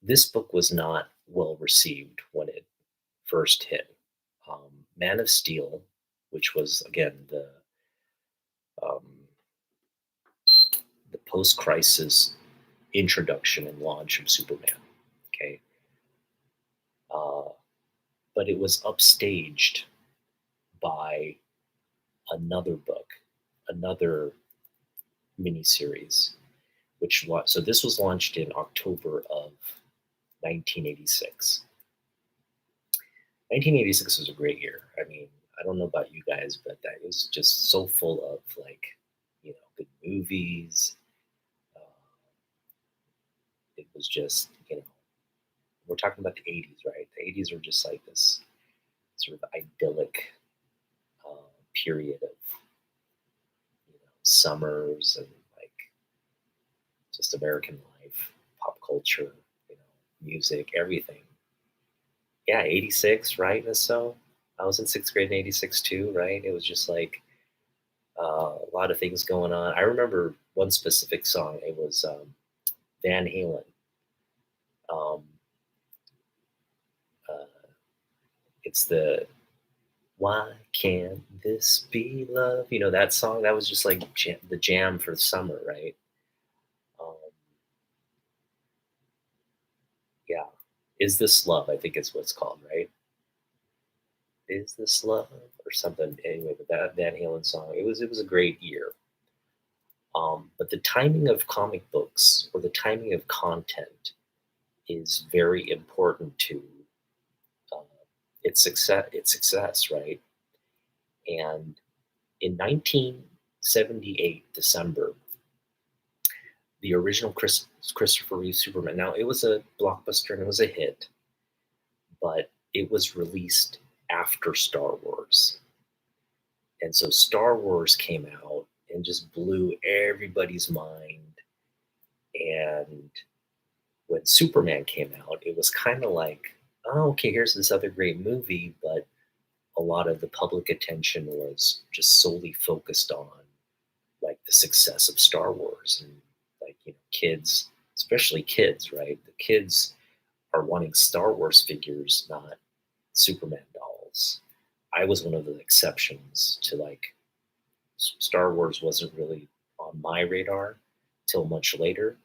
this book was not well received when it first hit. Man of Steel, which was again um, the post-crisis introduction and launch of Superman. Okay, uh, but it was upstaged by another book, another miniseries, so this was launched in October of 1986. 1986 was a great year. I mean, I don't know about you guys, but that was just so full of like, good movies. Uh, it was just, we're talking about the 80s, right? The 80s were just like this sort of idyllic period of, summers and like just American life, pop culture, music, everything. Yeah, 86, right? And so I was in sixth grade in 86 too, right? It was just like a lot of things going on. I remember one specific song. It was Van Halen. Um, uh, it's the Why Can't This Be Love? You know that song? That was just like the jam for the summer, right? Um, yeah. Is This Love? I think it's what it's called, right? Is This Love? Or something. Anyway, but that Van Halen song, it was a great year. But the timing of comic books or the timing of content is very important to uh, its success, right? And in 1978, December, the original Christopher Reeve Superman. Now it was a blockbuster and it was a hit, but it was released after Star Wars. And so Star Wars came out and just blew everybody's mind. And when Superman came out, it was kind of like, oh, okay, here's this other great movie, but a lot of the public attention was just solely focused on like the success of Star Wars and like kids, especially kids, right? The kids are wanting Star Wars figures, not Superman dolls. I was one of the exceptions to like Star Wars wasn't really on my radar till much later.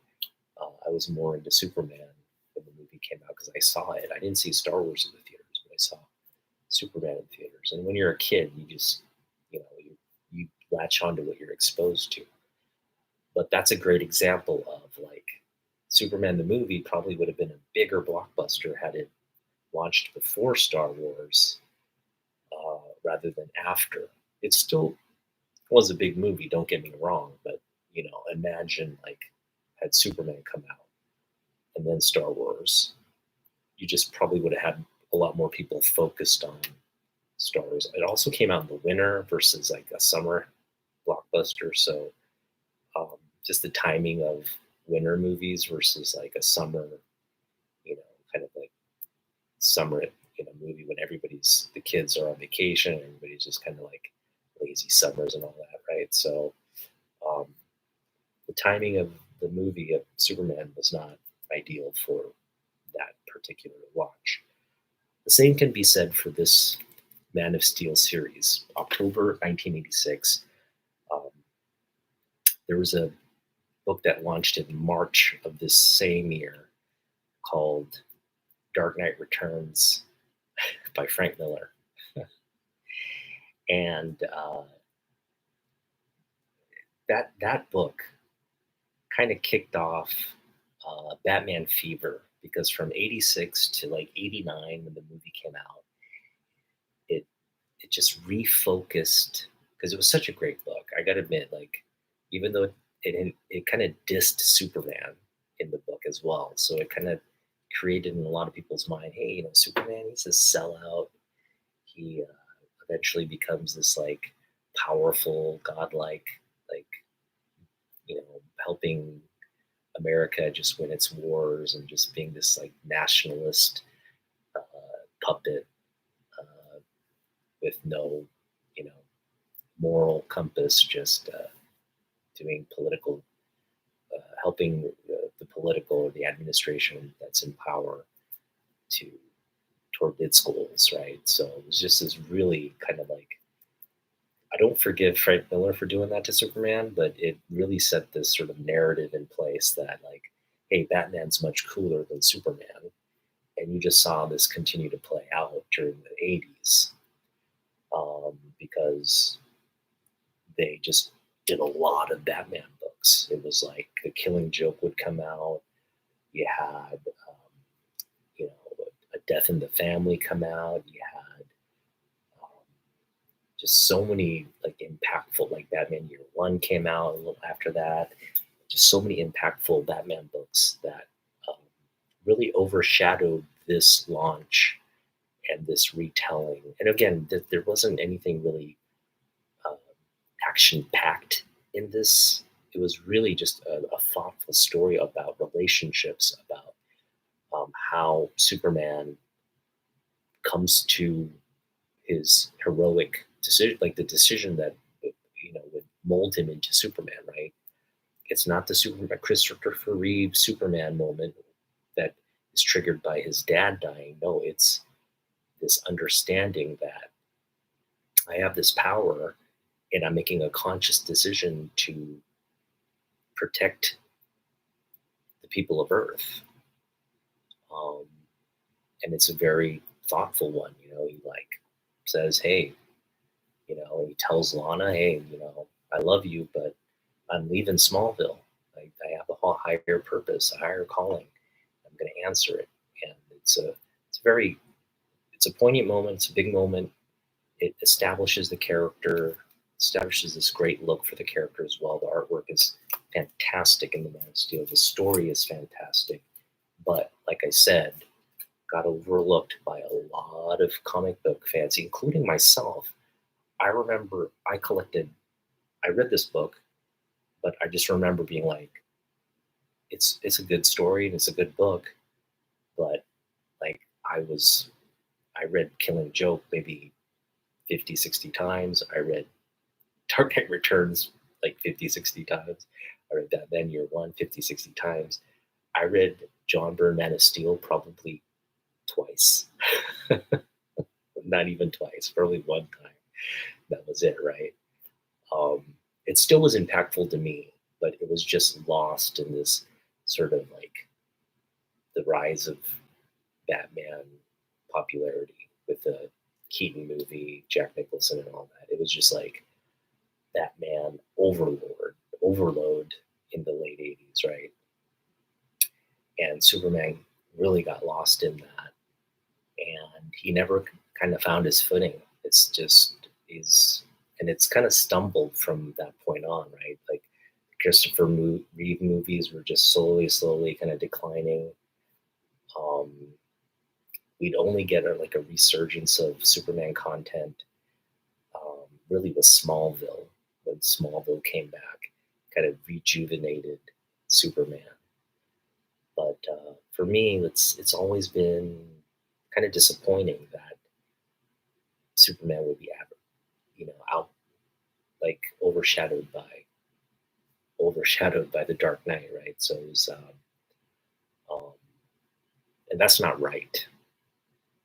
I was more into Superman when the movie came out because I saw it. I didn't see Star Wars in the theaters, but I saw Superman in theaters. And when you're a kid, you just, you latch onto what you're exposed to. But that's a great example of like Superman the movie probably would have been a bigger blockbuster had it launched before Star Wars rather than after. It still was a big movie, don't get me wrong, but imagine like had Superman come out and then Star Wars, you just probably would have had a lot more people focused on Star Wars. It also came out in the winter versus like a summer blockbuster, so just the timing of winter movies versus like a summer, you know, kind of like summer, movie when the kids are on vacation and everybody's just kind of like lazy summers and all that, right? So um, the timing of the movie of Superman was not ideal for that particular watch. The same can be said for this Man of Steel series. October 1986, um, there was a book that launched in March of this same year called Dark Knight Returns by Frank Miller. And that book kind of kicked off Batman fever because from 86 to like 89 when the movie came out, it it just refocused because it was such a great book. I got to admit, like even though it kind of dissed Superman in the book as well, so it kind of created in a lot of people's mind, hey, Superman, he's a sellout. He eventually becomes this like powerful, godlike, like helping America just win its wars and just being this like nationalist uh, puppet with no, you know, moral compass, just doing political, helping the political or the administration that's in power to toward its goals, right? So it was just this really kind of like I don't forgive Frank Miller for doing that to Superman, but it really set this sort of narrative in place that like, hey, Batman's much cooler than Superman, and you just saw this continue to play out during the '80s because they just did a lot of Batman books. It was like The Killing Joke would come out. You had, A Death in the Family come out. You had just so many like impactful, like Batman Year One came out a little after that. Just so many impactful Batman books that um, really overshadowed this launch and this retelling. And again, there wasn't anything really um, action packed in this. It was really just a thoughtful story about relationships, about how Superman comes to his heroic decision, like the decision that would mold him into Superman. Right? It's not the Superman Christopher Reeve Superman moment that is triggered by his dad dying. No, it's this understanding that I have this power and I'm making a conscious decision to protect the people of Earth. Um, and it's a very thoughtful one. He like says, "Hey," he tells Lana, "Hey, I love you, but I'm leaving Smallville. I have a higher purpose, a higher calling. I'm going to answer it." And it's a poignant moment. It's a big moment. It establishes the character, establishes this great look for the character as well. The artwork is fantastic in the Man of Steel. The story is fantastic, but like I said, got overlooked by a lot of comic book fans, including myself. I remember I read this book, but I just remember being like, it's a good story and it's a good book, but like I read Killing Joke maybe 50, 60 times. I read Dark Knight Returns like 50, 60 times. I read Batman Year One 50, 60 times. I read John Byrne Man of Steel probably twice. Not even twice, probably one time. That was it, right? Um, it still was impactful to me, but it was just lost in this sort of like the rise of Batman popularity with the Keaton movie, Jack Nicholson, and all that. It was just like Batman overload in the late 80s, right? And Superman really got lost in that. And he never kind of found his footing. It's just is, and it's kind of stumbled from that point on, right? Like Reeve movies were just slowly kind of declining. Um, we'd only get like a resurgence of Superman content, really with Smallville, when Smallville came back, kind of rejuvenated Superman. But for me, it's always been kind of disappointing that Superman would be out like overshadowed by the Dark Knight, right? So it was, um, and that's not right.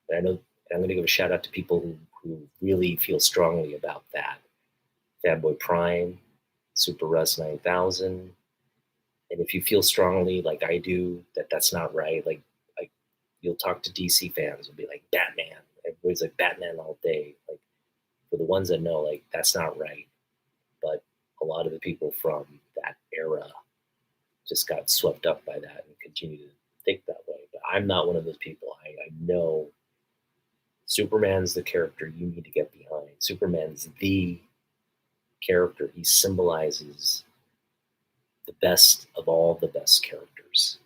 And I know I'm going to give a shout out to people who really feel strongly about that. Fanboy Prime, Super Russ 9000. And if you feel strongly like I do that that's not right, like you'll talk to DC fans and be like Batman. Everybody's like Batman all day. Like for the ones that know, like that's not right. But a lot of the people from that era just got swept up by that and continue to think that way. But I'm not one of those people. I know Superman's the character you need to get behind. Superman's the character. He symbolizes the best of all the best characters.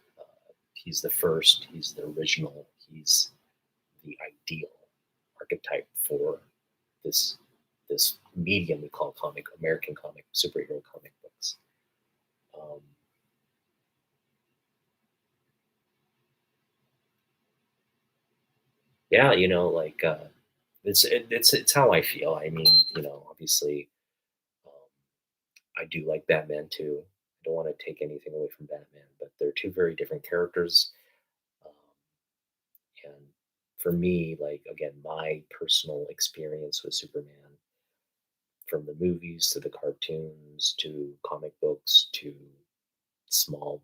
He's the first, he's the original, he's the ideal archetype for this this medium we call American comic, superhero comic books. Um, yeah, it's how I feel. I mean, obviously, um, I do like Batman too. I don't want to take anything away from Batman, but they're two very different characters. Um, and for me, like again, my personal experience with Superman, from the movies to the cartoons to comic books to Smallville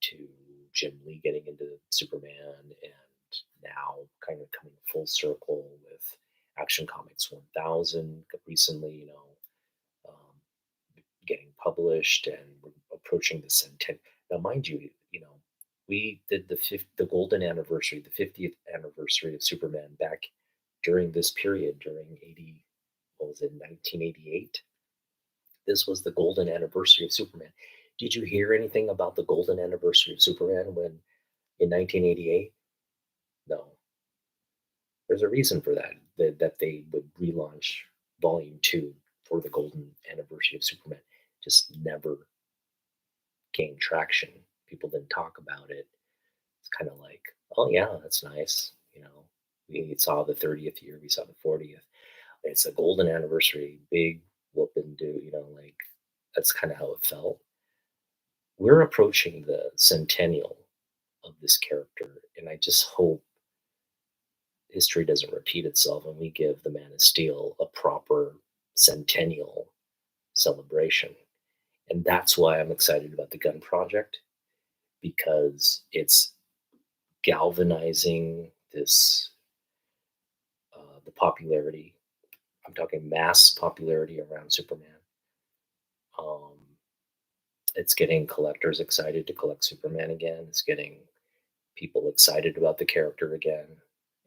to Jim Lee getting into Superman, and now kind of coming full circle with Action Comics 1000 recently, getting published, and we're approaching the centennial. Now, mind you, we did the golden anniversary, the 50th anniversary of Superman back during this period, during 80, what was it, 1988? This was the golden anniversary of Superman. Did you hear anything about the golden anniversary of Superman when in 1988? No. There's a reason for that they would relaunch Volume 2 for the golden anniversary of Superman. Just never gained traction. People didn't talk about it. It's kind of like, oh yeah, that's nice. We saw the 30th year, we saw the 40th. It's a golden anniversary, big whoop and do. Like that's kind of how it felt. We're approaching the centennial of this character, and I just hope history doesn't repeat itself and we give the Man of Steel a proper centennial celebration. And that's why I'm excited about the Gun Project, because it's galvanizing the popularity. I'm talking mass popularity around Superman. Um, it's getting collectors excited to collect Superman again. It's getting people excited about the character again.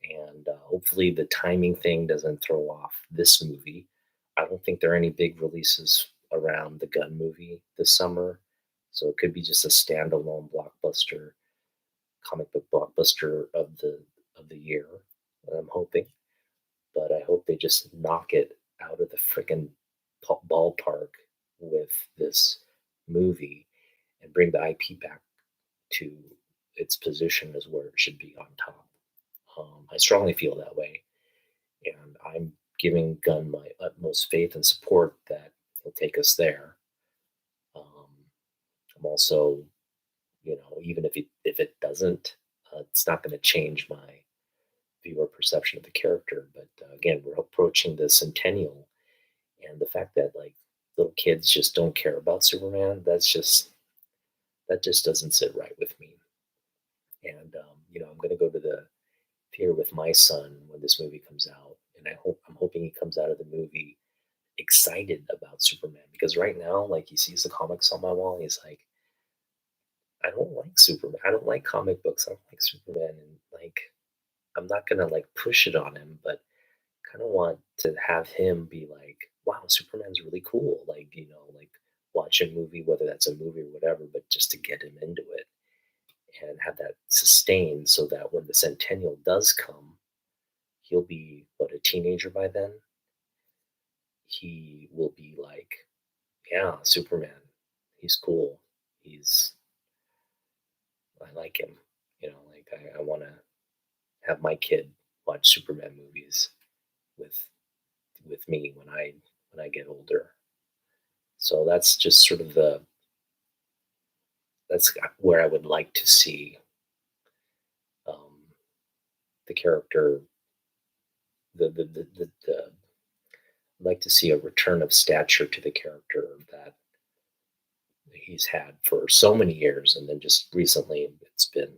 And hopefully, the timing thing doesn't throw off this movie. I don't think there are any big releases around the Gun movie this summer. So it could be just a standalone blockbuster, comic book blockbuster of the year. I'm hoping. but I hope they just knock it out of the freaking ballpark with this movie and bring the IP back to its position as where it should be on top. I strongly feel that way, and I'm giving Gunn my utmost faith and support that he'll take us there. Um, I'm also, even if it doesn't, it's not going to change my viewer perception of the character. But again, we're approaching the centennial, and the fact that like little kids just don't care about Superman, that just doesn't sit right with me. And I'm going to go to the theater with my son when this movie comes out, and I'm hoping he comes out of the movie excited about Superman, because right now, like, he sees the comics on my wall, he's like, I don't like Superman. I don't like comic books. I don't like Superman, and like, I'm not gonna like push it on him, but kind of want to have him be like, wow, Superman's really cool. Like, like watch a movie, whether that's a movie or whatever, but just to get him into it and have that sustained so that when the centennial does come, he'll be what, a teenager by then. He will be like, yeah, Superman. He's cool. He's I like him. Like I want to have my kid watch Superman movies with me when I get older. So that's just sort of that's where I would like to see um, the character. I'd like to see a return of stature to the character that he's had for so many years, and then just recently it's been,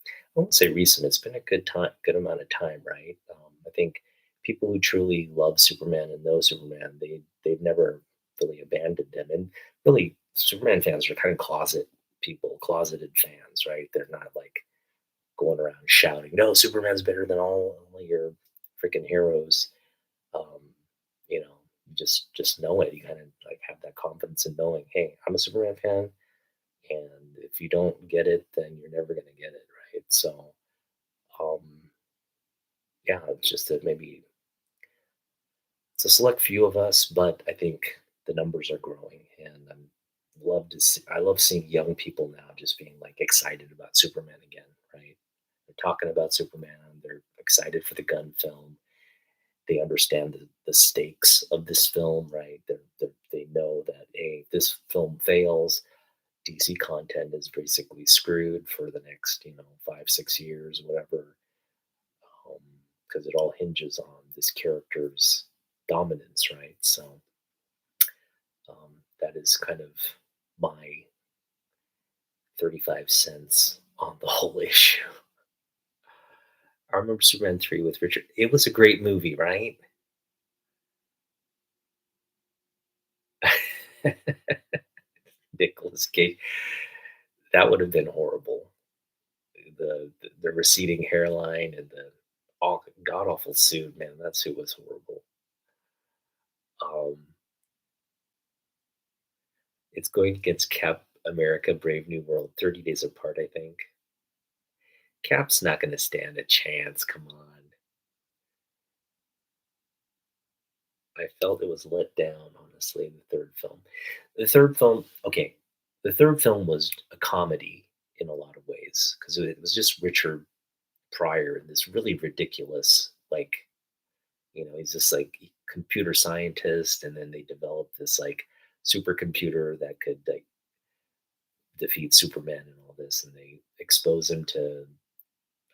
I won't say recent, it's been a good amount of time, right? I think people who truly love Superman and know Superman, they've never really abandoned him. And really, Superman fans are kind of closeted fans, right? They're not like going around shouting, "No, Superman's better than all of your freaking heroes." Um, you just know it. You kind of like have that confidence in knowing, hey, I'm a Superman fan, and if you don't get it, then you're never gonna get it, right? So um, yeah, it's just that maybe it's a select few of us, but I think the numbers are growing, and I love seeing young people now just being like excited about Superman again, right? They're talking about Superman. They're excited for the gun film. They understand the stakes of this film, right? They know that, hey, if this film fails, DC content is basically screwed for the next, 5, 6 years, whatever, because it all hinges on this character's dominance, right? So that is kind of my 35 cents on the whole issue. I remember Superman 3 with Richard. It was a great movie, right? Nicholas Cage. That would have been horrible. The receding hairline and the god awful suit, man. That suit was horrible. Um, it's going against Cap America Brave New World 30 Days Apart, I think. Cap's not going to stand a chance. Come on. I felt it was let down, honestly, in the third film. The third film, okay, the third film was a comedy in a lot of ways because it was just Richard Pryor and this really ridiculous, like, he's this like computer scientist, and then they developed this like supercomputer that could like defeat Superman and all this, and they expose him to,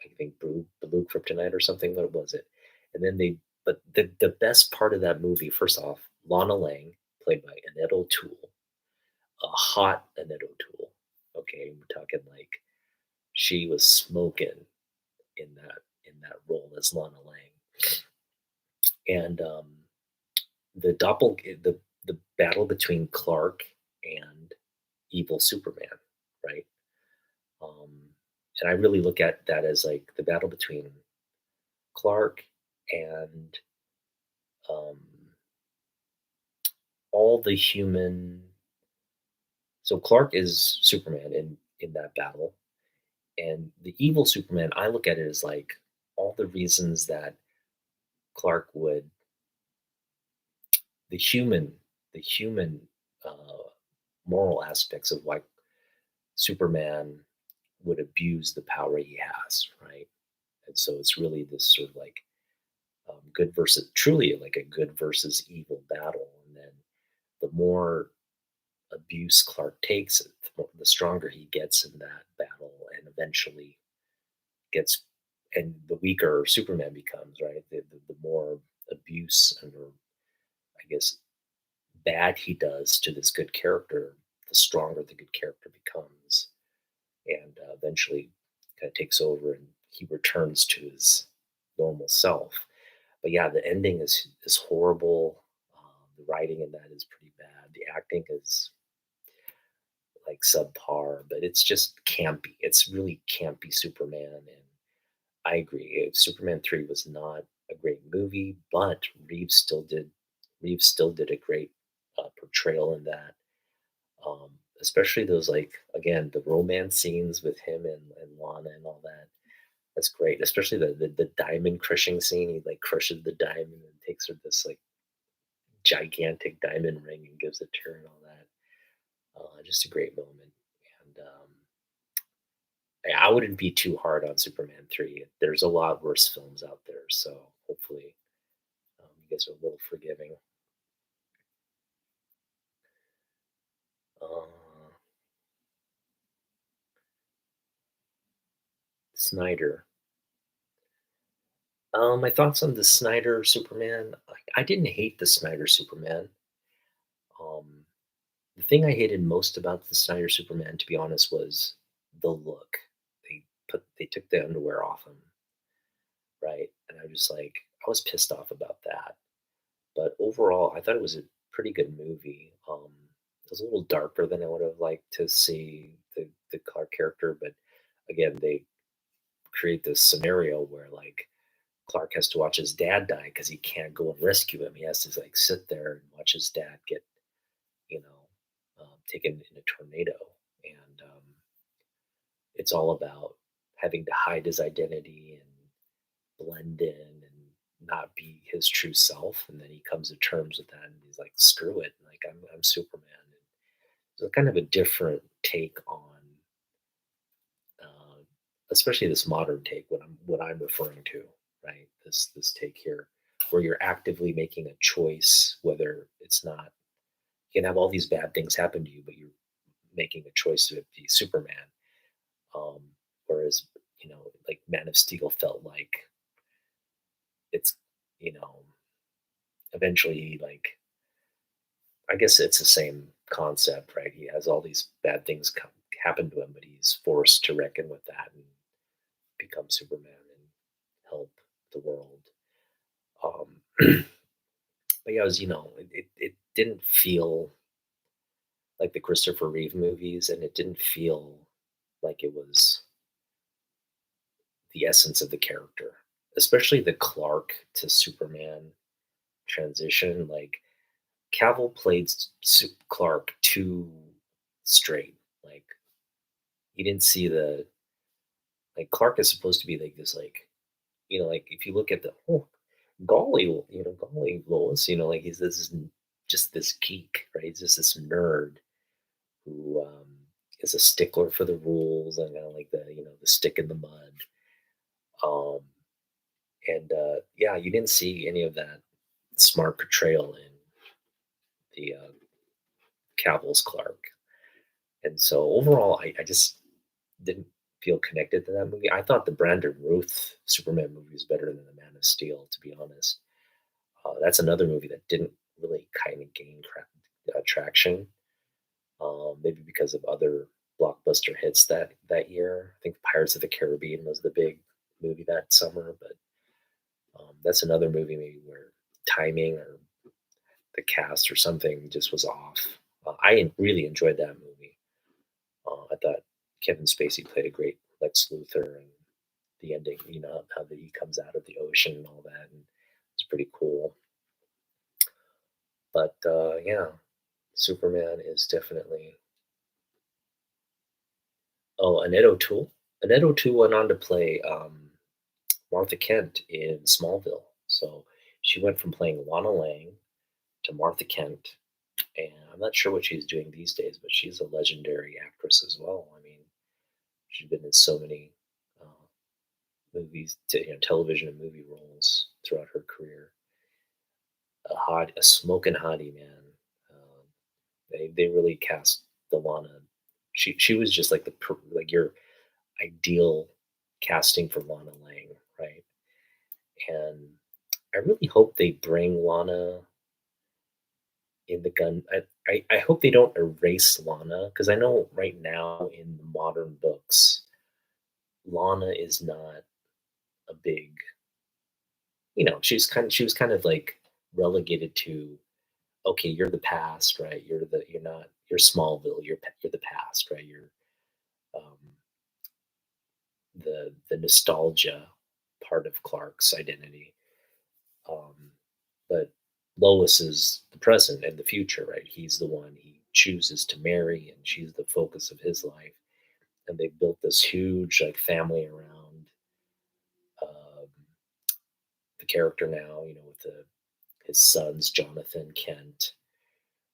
I think, blue kryptonite or something. What was it? And then but the best part of that movie, first off, Lana Lang, played by Annette O'Toole, a hot Annette O'Toole. Okay, we're talking like she was smoking in that role as Lana Lang, and the battle between Clark and evil Superman, right? Um, and I really look at that as like the battle between Clark and um, all the human. So Clark is Superman in that battle, and the evil Superman. I look at it as like all the reasons that Clark would the human the human uh, moral aspects of why Superman would abuse the power he has, right? And so it's really this sort of like good versus truly like a good versus evil battle. And then the more abuse Clark takes, the stronger he gets in that battle, and eventually gets, and the weaker Superman becomes, right? The more abuse and, or I guess, bad he does to this good character, the stronger the good character becomes, and eventually kind of takes over, and he returns to his normal self. But yeah, the ending is horrible. The writing in that is pretty bad. The acting is like subpar, but it's just campy. It's really campy Superman, and I agree. Superman 3 was not a great movie, but Reeves still did a great portrayal in that. Um, Especially those, like, again, the romance scenes with him and Lana and all that. That's great. Especially the diamond crushing scene. He like crushes the diamond and takes her this like gigantic diamond ring and gives it to her and all that. Just a great moment. And I wouldn't be too hard on Superman 3. There's a lot worse films out there, so hopefully you guys are a little forgiving. Uh, Snyder. My thoughts on the Snyder Superman. I didn't hate the Snyder Superman. Um, the thing I hated most about the Snyder Superman, to be honest, was the look. They took the underwear off him, right? And I was just like, I was pissed off about that. But overall, I thought it was a pretty good movie. It was a little darker than I would have liked to see the Clark character, but again, they create this scenario where like Clark has to watch his dad die because he can't go and rescue him. He has to like sit there and watch his dad get, you know, taken in a tornado, and it's all about having to hide his identity and blend in and not be his true self. And then he comes to terms with that, and he's like, "Screw it! Like I'm Superman." And so kind of a different take on, uh, especially this modern take. What I'm referring to, right? This take here, where you're actively making a choice, whether it's not, you can have all these bad things happen to you, but you're making a choice to be Superman. Um, Whereas, like Man of Steel felt like it's, you know, eventually, like, I guess it's the same concept, right? He has all these bad things happen to him, but he's forced to reckon with that and become Superman and help the world. Um, but yeah, it was, it didn't feel like the Christopher Reeve movies, and it didn't feel like it was the essence of the character, especially the Clark to Superman transition. Like, Cavill played Clark too straight. Like, you didn't see the, like, Clark is supposed to be like this, like, like if you look at the, oh, golly, golly, Lois, like he's just this geek, right? He's just this nerd who is a stickler for the rules and kind of like the, the stick in the mud. Um, and yeah, you didn't see any of that smart portrayal in the Cavill's Clark. And so overall, I just didn't feel connected to that movie. I thought the Brandon Ruth Superman movie was better than the Man of Steel, to be honest. That's another movie that didn't really kind of gain traction, maybe because of other blockbuster hits that year. I think Pirates of the Caribbean was the big movie that summer, but that's another movie maybe where timing or the cast or something just was off. I really enjoyed that movie. I thought Kevin Spacey played a great Lex Luthor, and the ending, how that he comes out of the ocean and all that, and it's pretty cool. But yeah, Superman is definitely. Oh, Annette O'Toole. Annette O'Toole went on to play Martha Kent in Smallville. So She went from playing Lana Lang to Martha Kent, and I'm not sure what she's doing these days, but she's a legendary actress as well. I mean, she's been in so many uh, movies, television and movie roles throughout her career. A smoking hottie, man. Um, they really cast the Lana. She was just like like your ideal casting for Lana Lang, right? And I really hope they bring Lana in the gun. I hope they don't erase Lana because I know right now in the modern books, Lana is not a big. She was kind of like relegated to, okay, you're the past, right? You're Smallville, you're the past, right? You're um, the nostalgia part of Clark's identity. Um, but Lois is the present and the future, right? He's the one he chooses to marry, and she's the focus of his life. And they built this huge like family around um, the character now. With his sons, Jonathan, Kent,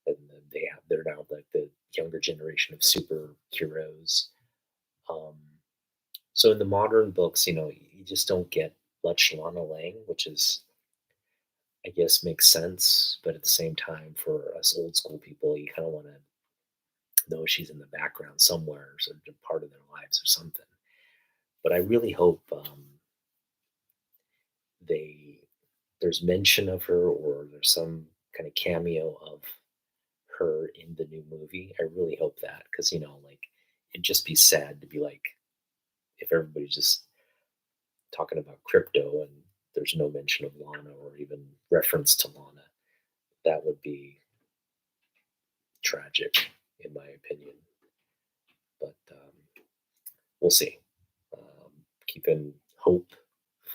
and then they're now like the younger generation of superheroes. Um, so in the modern books, you just don't get much Lana Lang, which is I guess makes sense, but at the same time, for us old school people, you kind of want to know she's in the background somewhere, or sort of part of their lives or something. But I really hope they there's mention of her, or there's some kind of cameo of her in the new movie. I really hope that because like it'd just be sad to be like if everybody's just talking about crypto and there's no mention of Lana or even reference to Lana. That would be tragic, in my opinion. But we'll see. Keeping hope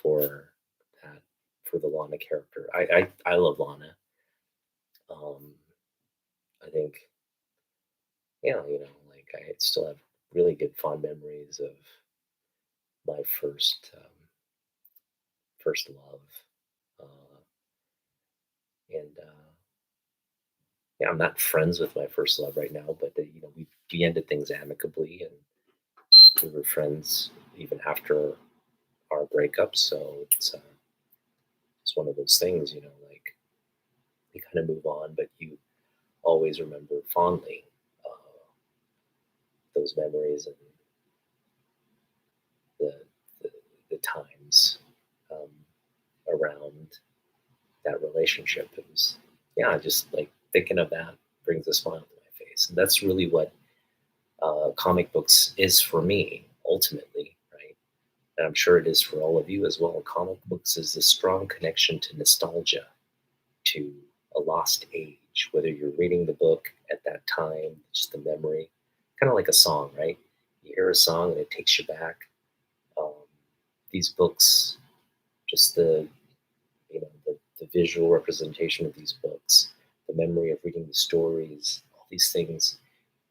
for that for the Lana character. I love Lana. Um, I think like I still have really good fond memories of my first love, and yeah, I'm not friends with my first love right now, but we ended things amicably, and we were friends even after our breakup. So it's one of those things, like you kind of move on, but you always remember fondly uh, those memories and the the, the times um, around that relationship. It was yeah, just like thinking of that brings a smile to my face, and that's really what comic books is for me ultimately, right? And I'm sure it is for all of you as well. Comic books is a strong connection to nostalgia, to a lost age, whether you're reading the book at that time, just the memory, kind of like a song, right? You hear a song and it takes you back. Um, these books, just the visual representation of these books, the memory of reading the stories, all these things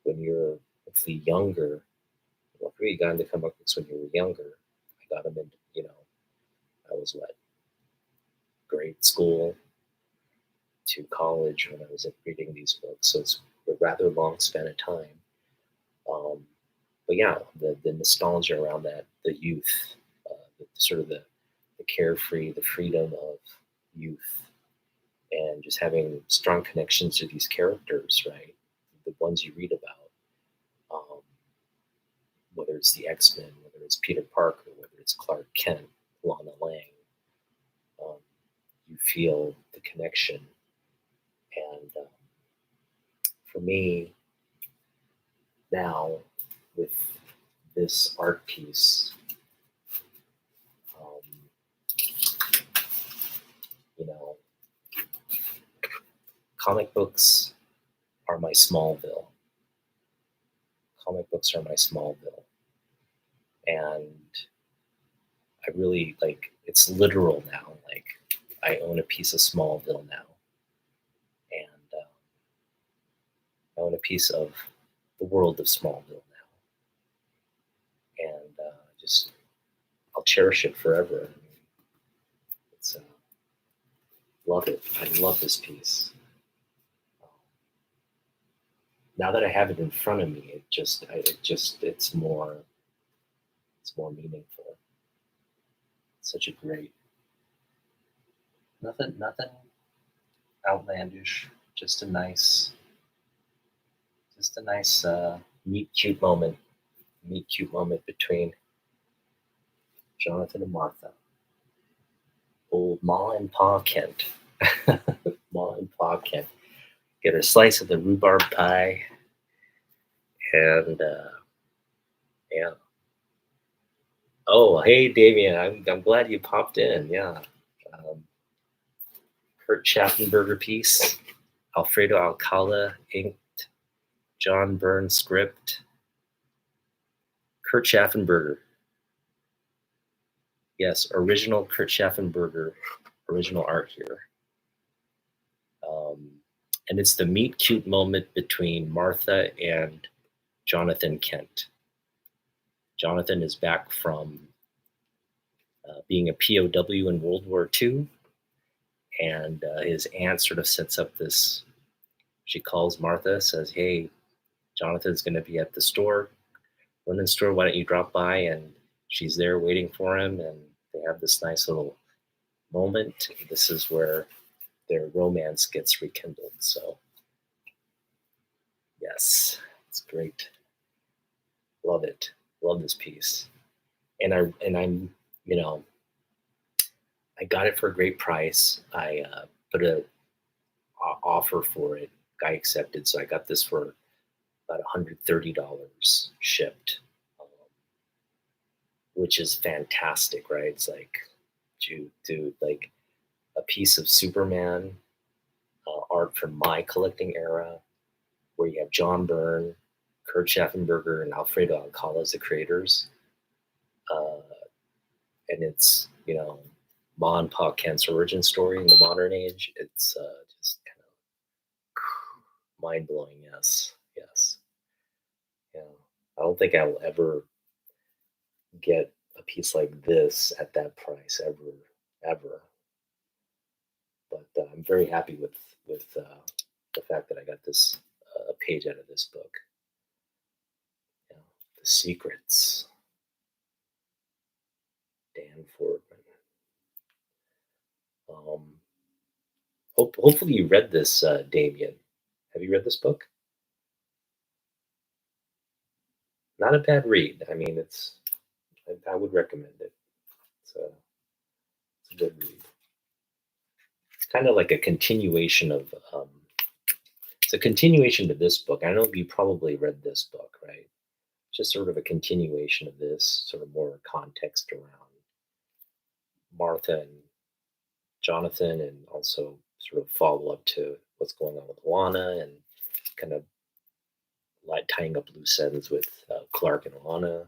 when you're hopefully younger. Well, you got into comic books when you were younger. I got them in, I was what, grade school to college when I was reading these books. So it's a rather long span of time. Um, but yeah, the nostalgia around that, the youth, sort of the carefree, the freedom of youth, and just having strong connections to these characters, right? The ones you read about, um, whether it's the X-Men, whether it's Peter Parker, whether it's Clark Kent, Lana Lang, um, you feel the connection. And for me, now with this art piece, um, you know, comic books are my Smallville. Comic books are my Smallville. And I really like it's literal now. Like I own a piece of Smallville now. And I own a piece of the world of Smallville now. And just I'll cherish it forever. I mean, it's Love it. I love this piece. Now that I have it in front of me, it's more meaningful. Such a great, nothing outlandish. Just a nice meet cute moment. Meet cute moment between Jonathan and Martha. Old Ma and Pa Kent. Ma and Pa Kent get a slice of the rhubarb pie, and yeah. Oh, hey, Damien. I'm glad you popped in. Yeah. Um, Kurt Schaffenberger piece, Alfredo Alcala inked, John Byrne script, Kurt Schaffenberger. Yes, original Kurt Schaffenberger, original art here. Um, and it's the meet cute moment between Martha and Jonathan Kent. Jonathan is back from being a POW in World War II, and his aunt sort of sets up this. She calls Martha, says, "Hey, Jonathan's going to be at the store, women's store. Why don't you drop by?" And she's there waiting for him, and they have this nice little moment. This is where their romance gets rekindled. So, yes, it's great. Love it. Love this piece. I'm I got it for a great price. I put a offer for it. Guy accepted, so I got this for about $130 shipped, um, which is fantastic, right? It's like, dude, like a piece of Superman art from my collecting era, where you have John Byrne, Kurt Schaffenberger, and Alfredo Alcala as the creators, uh, and it's Ma and Pa Kent's origin story in the modern age. It's just kind of mind blowing. Yes, yes, yeah. I don't think I'll ever get a piece like this at that price ever. But I'm very happy with the fact that I got this a page out of this book. You know, the Secrets, Dan Fordman. Um, hopefully you read this, Damien. Have you read this book? Not a bad read. I mean, I would recommend it. It's a good read. It's kind of like a continuation of it's a continuation to this book. I know you probably read this book, right? Just sort of a continuation of this, sort of more context around Martha and Jonathan, and also sort of follow up to what's going on with Lana, and kind of like tying up loose ends with Clark and Lana.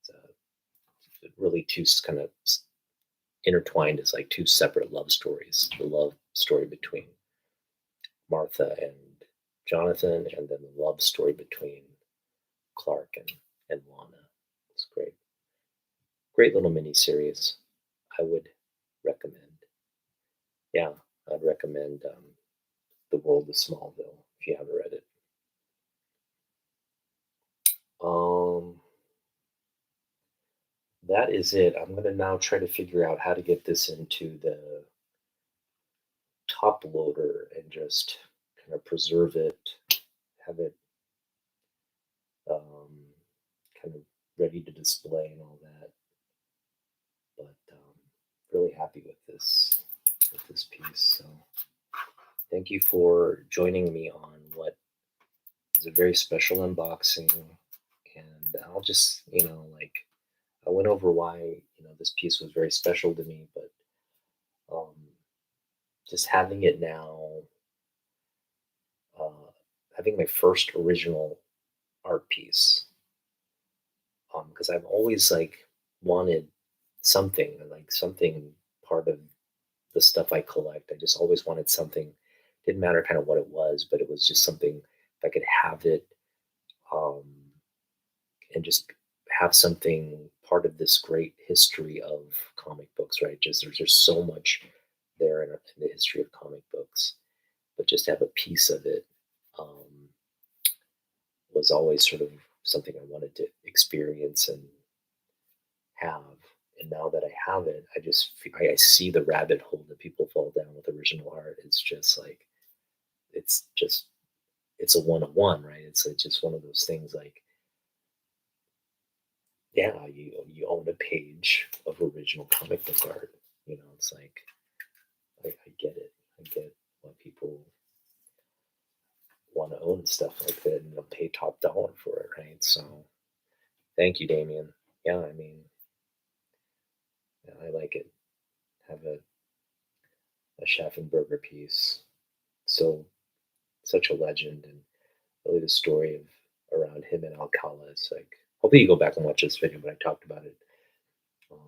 It's, really two kind of intertwined as like two separate love stories. The love story between Martha and Jonathan, and then the love story between Clark and Lana. It's great. Great little mini series. I would recommend. Yeah, I'd recommend The World of Smallville if you haven't read it. Um, that is it. I'm gonna now try to figure out how to get this into the top loader and just kind of preserve it, have it um, kind of ready to display and all that. But really happy with this piece. So thank you for joining me on what is a very special unboxing. And I'll just like I went over why this piece was very special to me, but um, just having it now, uh, having my first original art piece, because I've always like wanted something part of the stuff I collect. I just always wanted something. Didn't matter kind of what it was, but it was just something if I could have it, um, and just have something part of this great history of comic books. Right? Just there's so much there in the history of comic books, but just to have a piece of it um, was always sort of something I wanted to experience and have. And now that I have it, I see the rabbit hole that people fall down with original art. It's just like it's just it's a one on one, right? It's like just one of those things like yeah, you own a page of original comic book art. It's like I get it. I get why people want to own stuff like that and they'll pay top dollar for it, right? So thank you, Damien. Yeah, I mean, yeah, I like it. Have a Schaffenberger piece. So such a legend, and really the story of around him and Alcala is like. Hopefully, you go back and watch this video, but I talked about it. Um,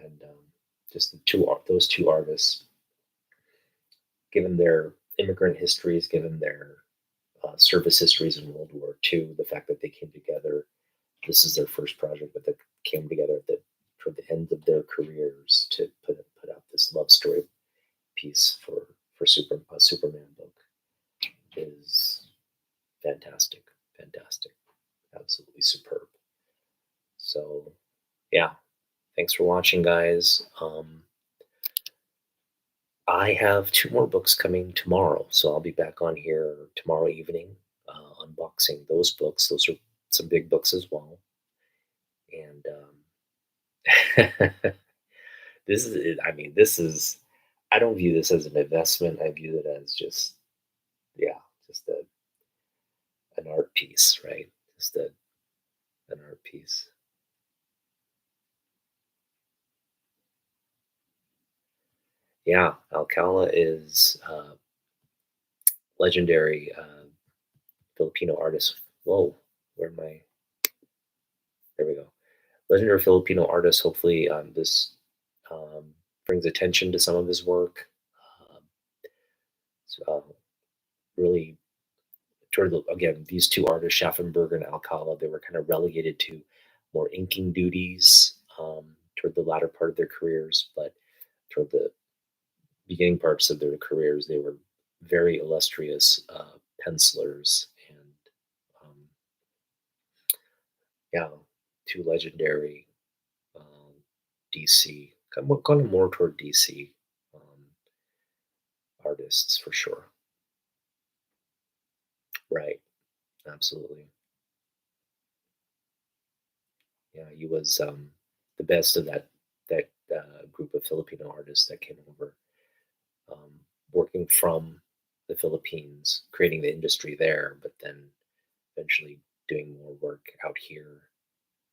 and just those two artists, given their immigrant histories, given their service histories in World War II, the fact that they came together. This is their first project, but they came together toward the end of their careers to put out this love story piece for a Superman book is fantastic, fantastic, absolutely superb. So, yeah, thanks for watching, guys. I have two more books coming tomorrow, so I'll be back on here tomorrow evening, unboxing those books. Those are some big books as well, and this is. I mean, this is. I don't view this as an investment. I view it as just, yeah, just an art piece, right? Just an art piece. Yeah, Alcala is legendary Filipino artist. Whoa, where am I? There we go. Legendary Filipino artist. Hopefully, this um, brings attention to some of his work. Um, so, really, again, these two artists, Schaffenberger and Alcala, they were kind of relegated to more inking duties toward the latter part of their careers, but toward the beginning parts of their careers, they were very illustrious pencilers and um, yeah, two legendary um, DC, kind of more toward DC artists for sure. Right, absolutely. Yeah, he was the best of that group of Filipino artists that came over, um, working from the Philippines, creating the industry there, but then eventually doing more work out here.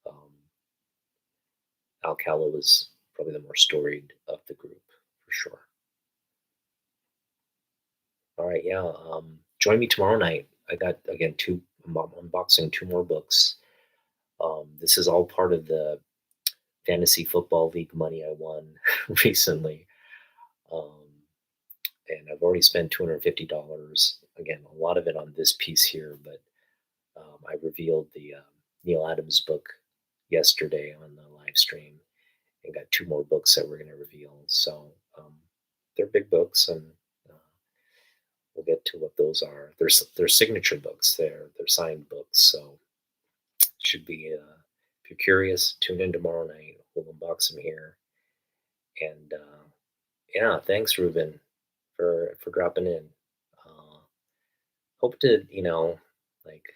Um, Alcala was probably the more storied of the group for sure. All right, yeah. Join me tomorrow night. I got again I'm unboxing two more books. This is all part of the fantasy football league money I won recently. Um, and I've already spent $250. Again, a lot of it on this piece here, but I revealed the Neil Adams book yesterday on the live stream and got two more books that we're going to reveal. So they're big books, and uh, we'll get to what those are. They're signature books. They're signed books. So should be if you're curious, tune in tomorrow night. We'll unbox them here. And yeah, thanks, Ruben, for dropping in. Uh, Hope to like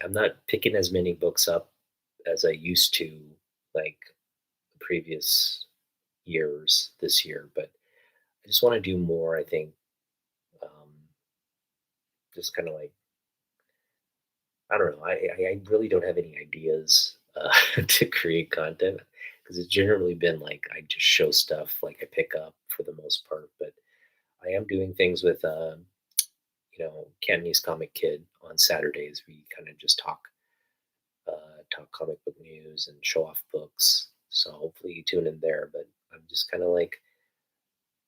I'm not picking as many books up as I used to, like the previous years this year, but I just want to do more. I think um, just kind of like I don't know. I really don't have any ideas to create content because it's generally been like I just show stuff like I pick up for the most part, but I am doing things with Cantonese Comic Kid on Saturdays. We kind of just talk comic book news and show off books. So hopefully you tune in there. But I'm just kind of like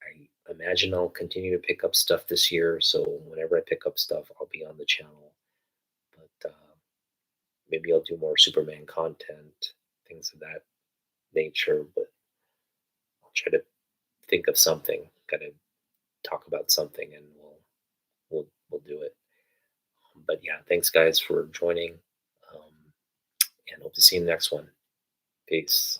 I imagine I'll continue to pick up stuff this year. So whenever I pick up stuff, I'll be on the channel. But maybe I'll do more Superman content, things of that nature. But try to think of something, kind of talk about something, and we'll do it. But yeah, thanks guys for joining, um, and hope to see you in the next one. Peace.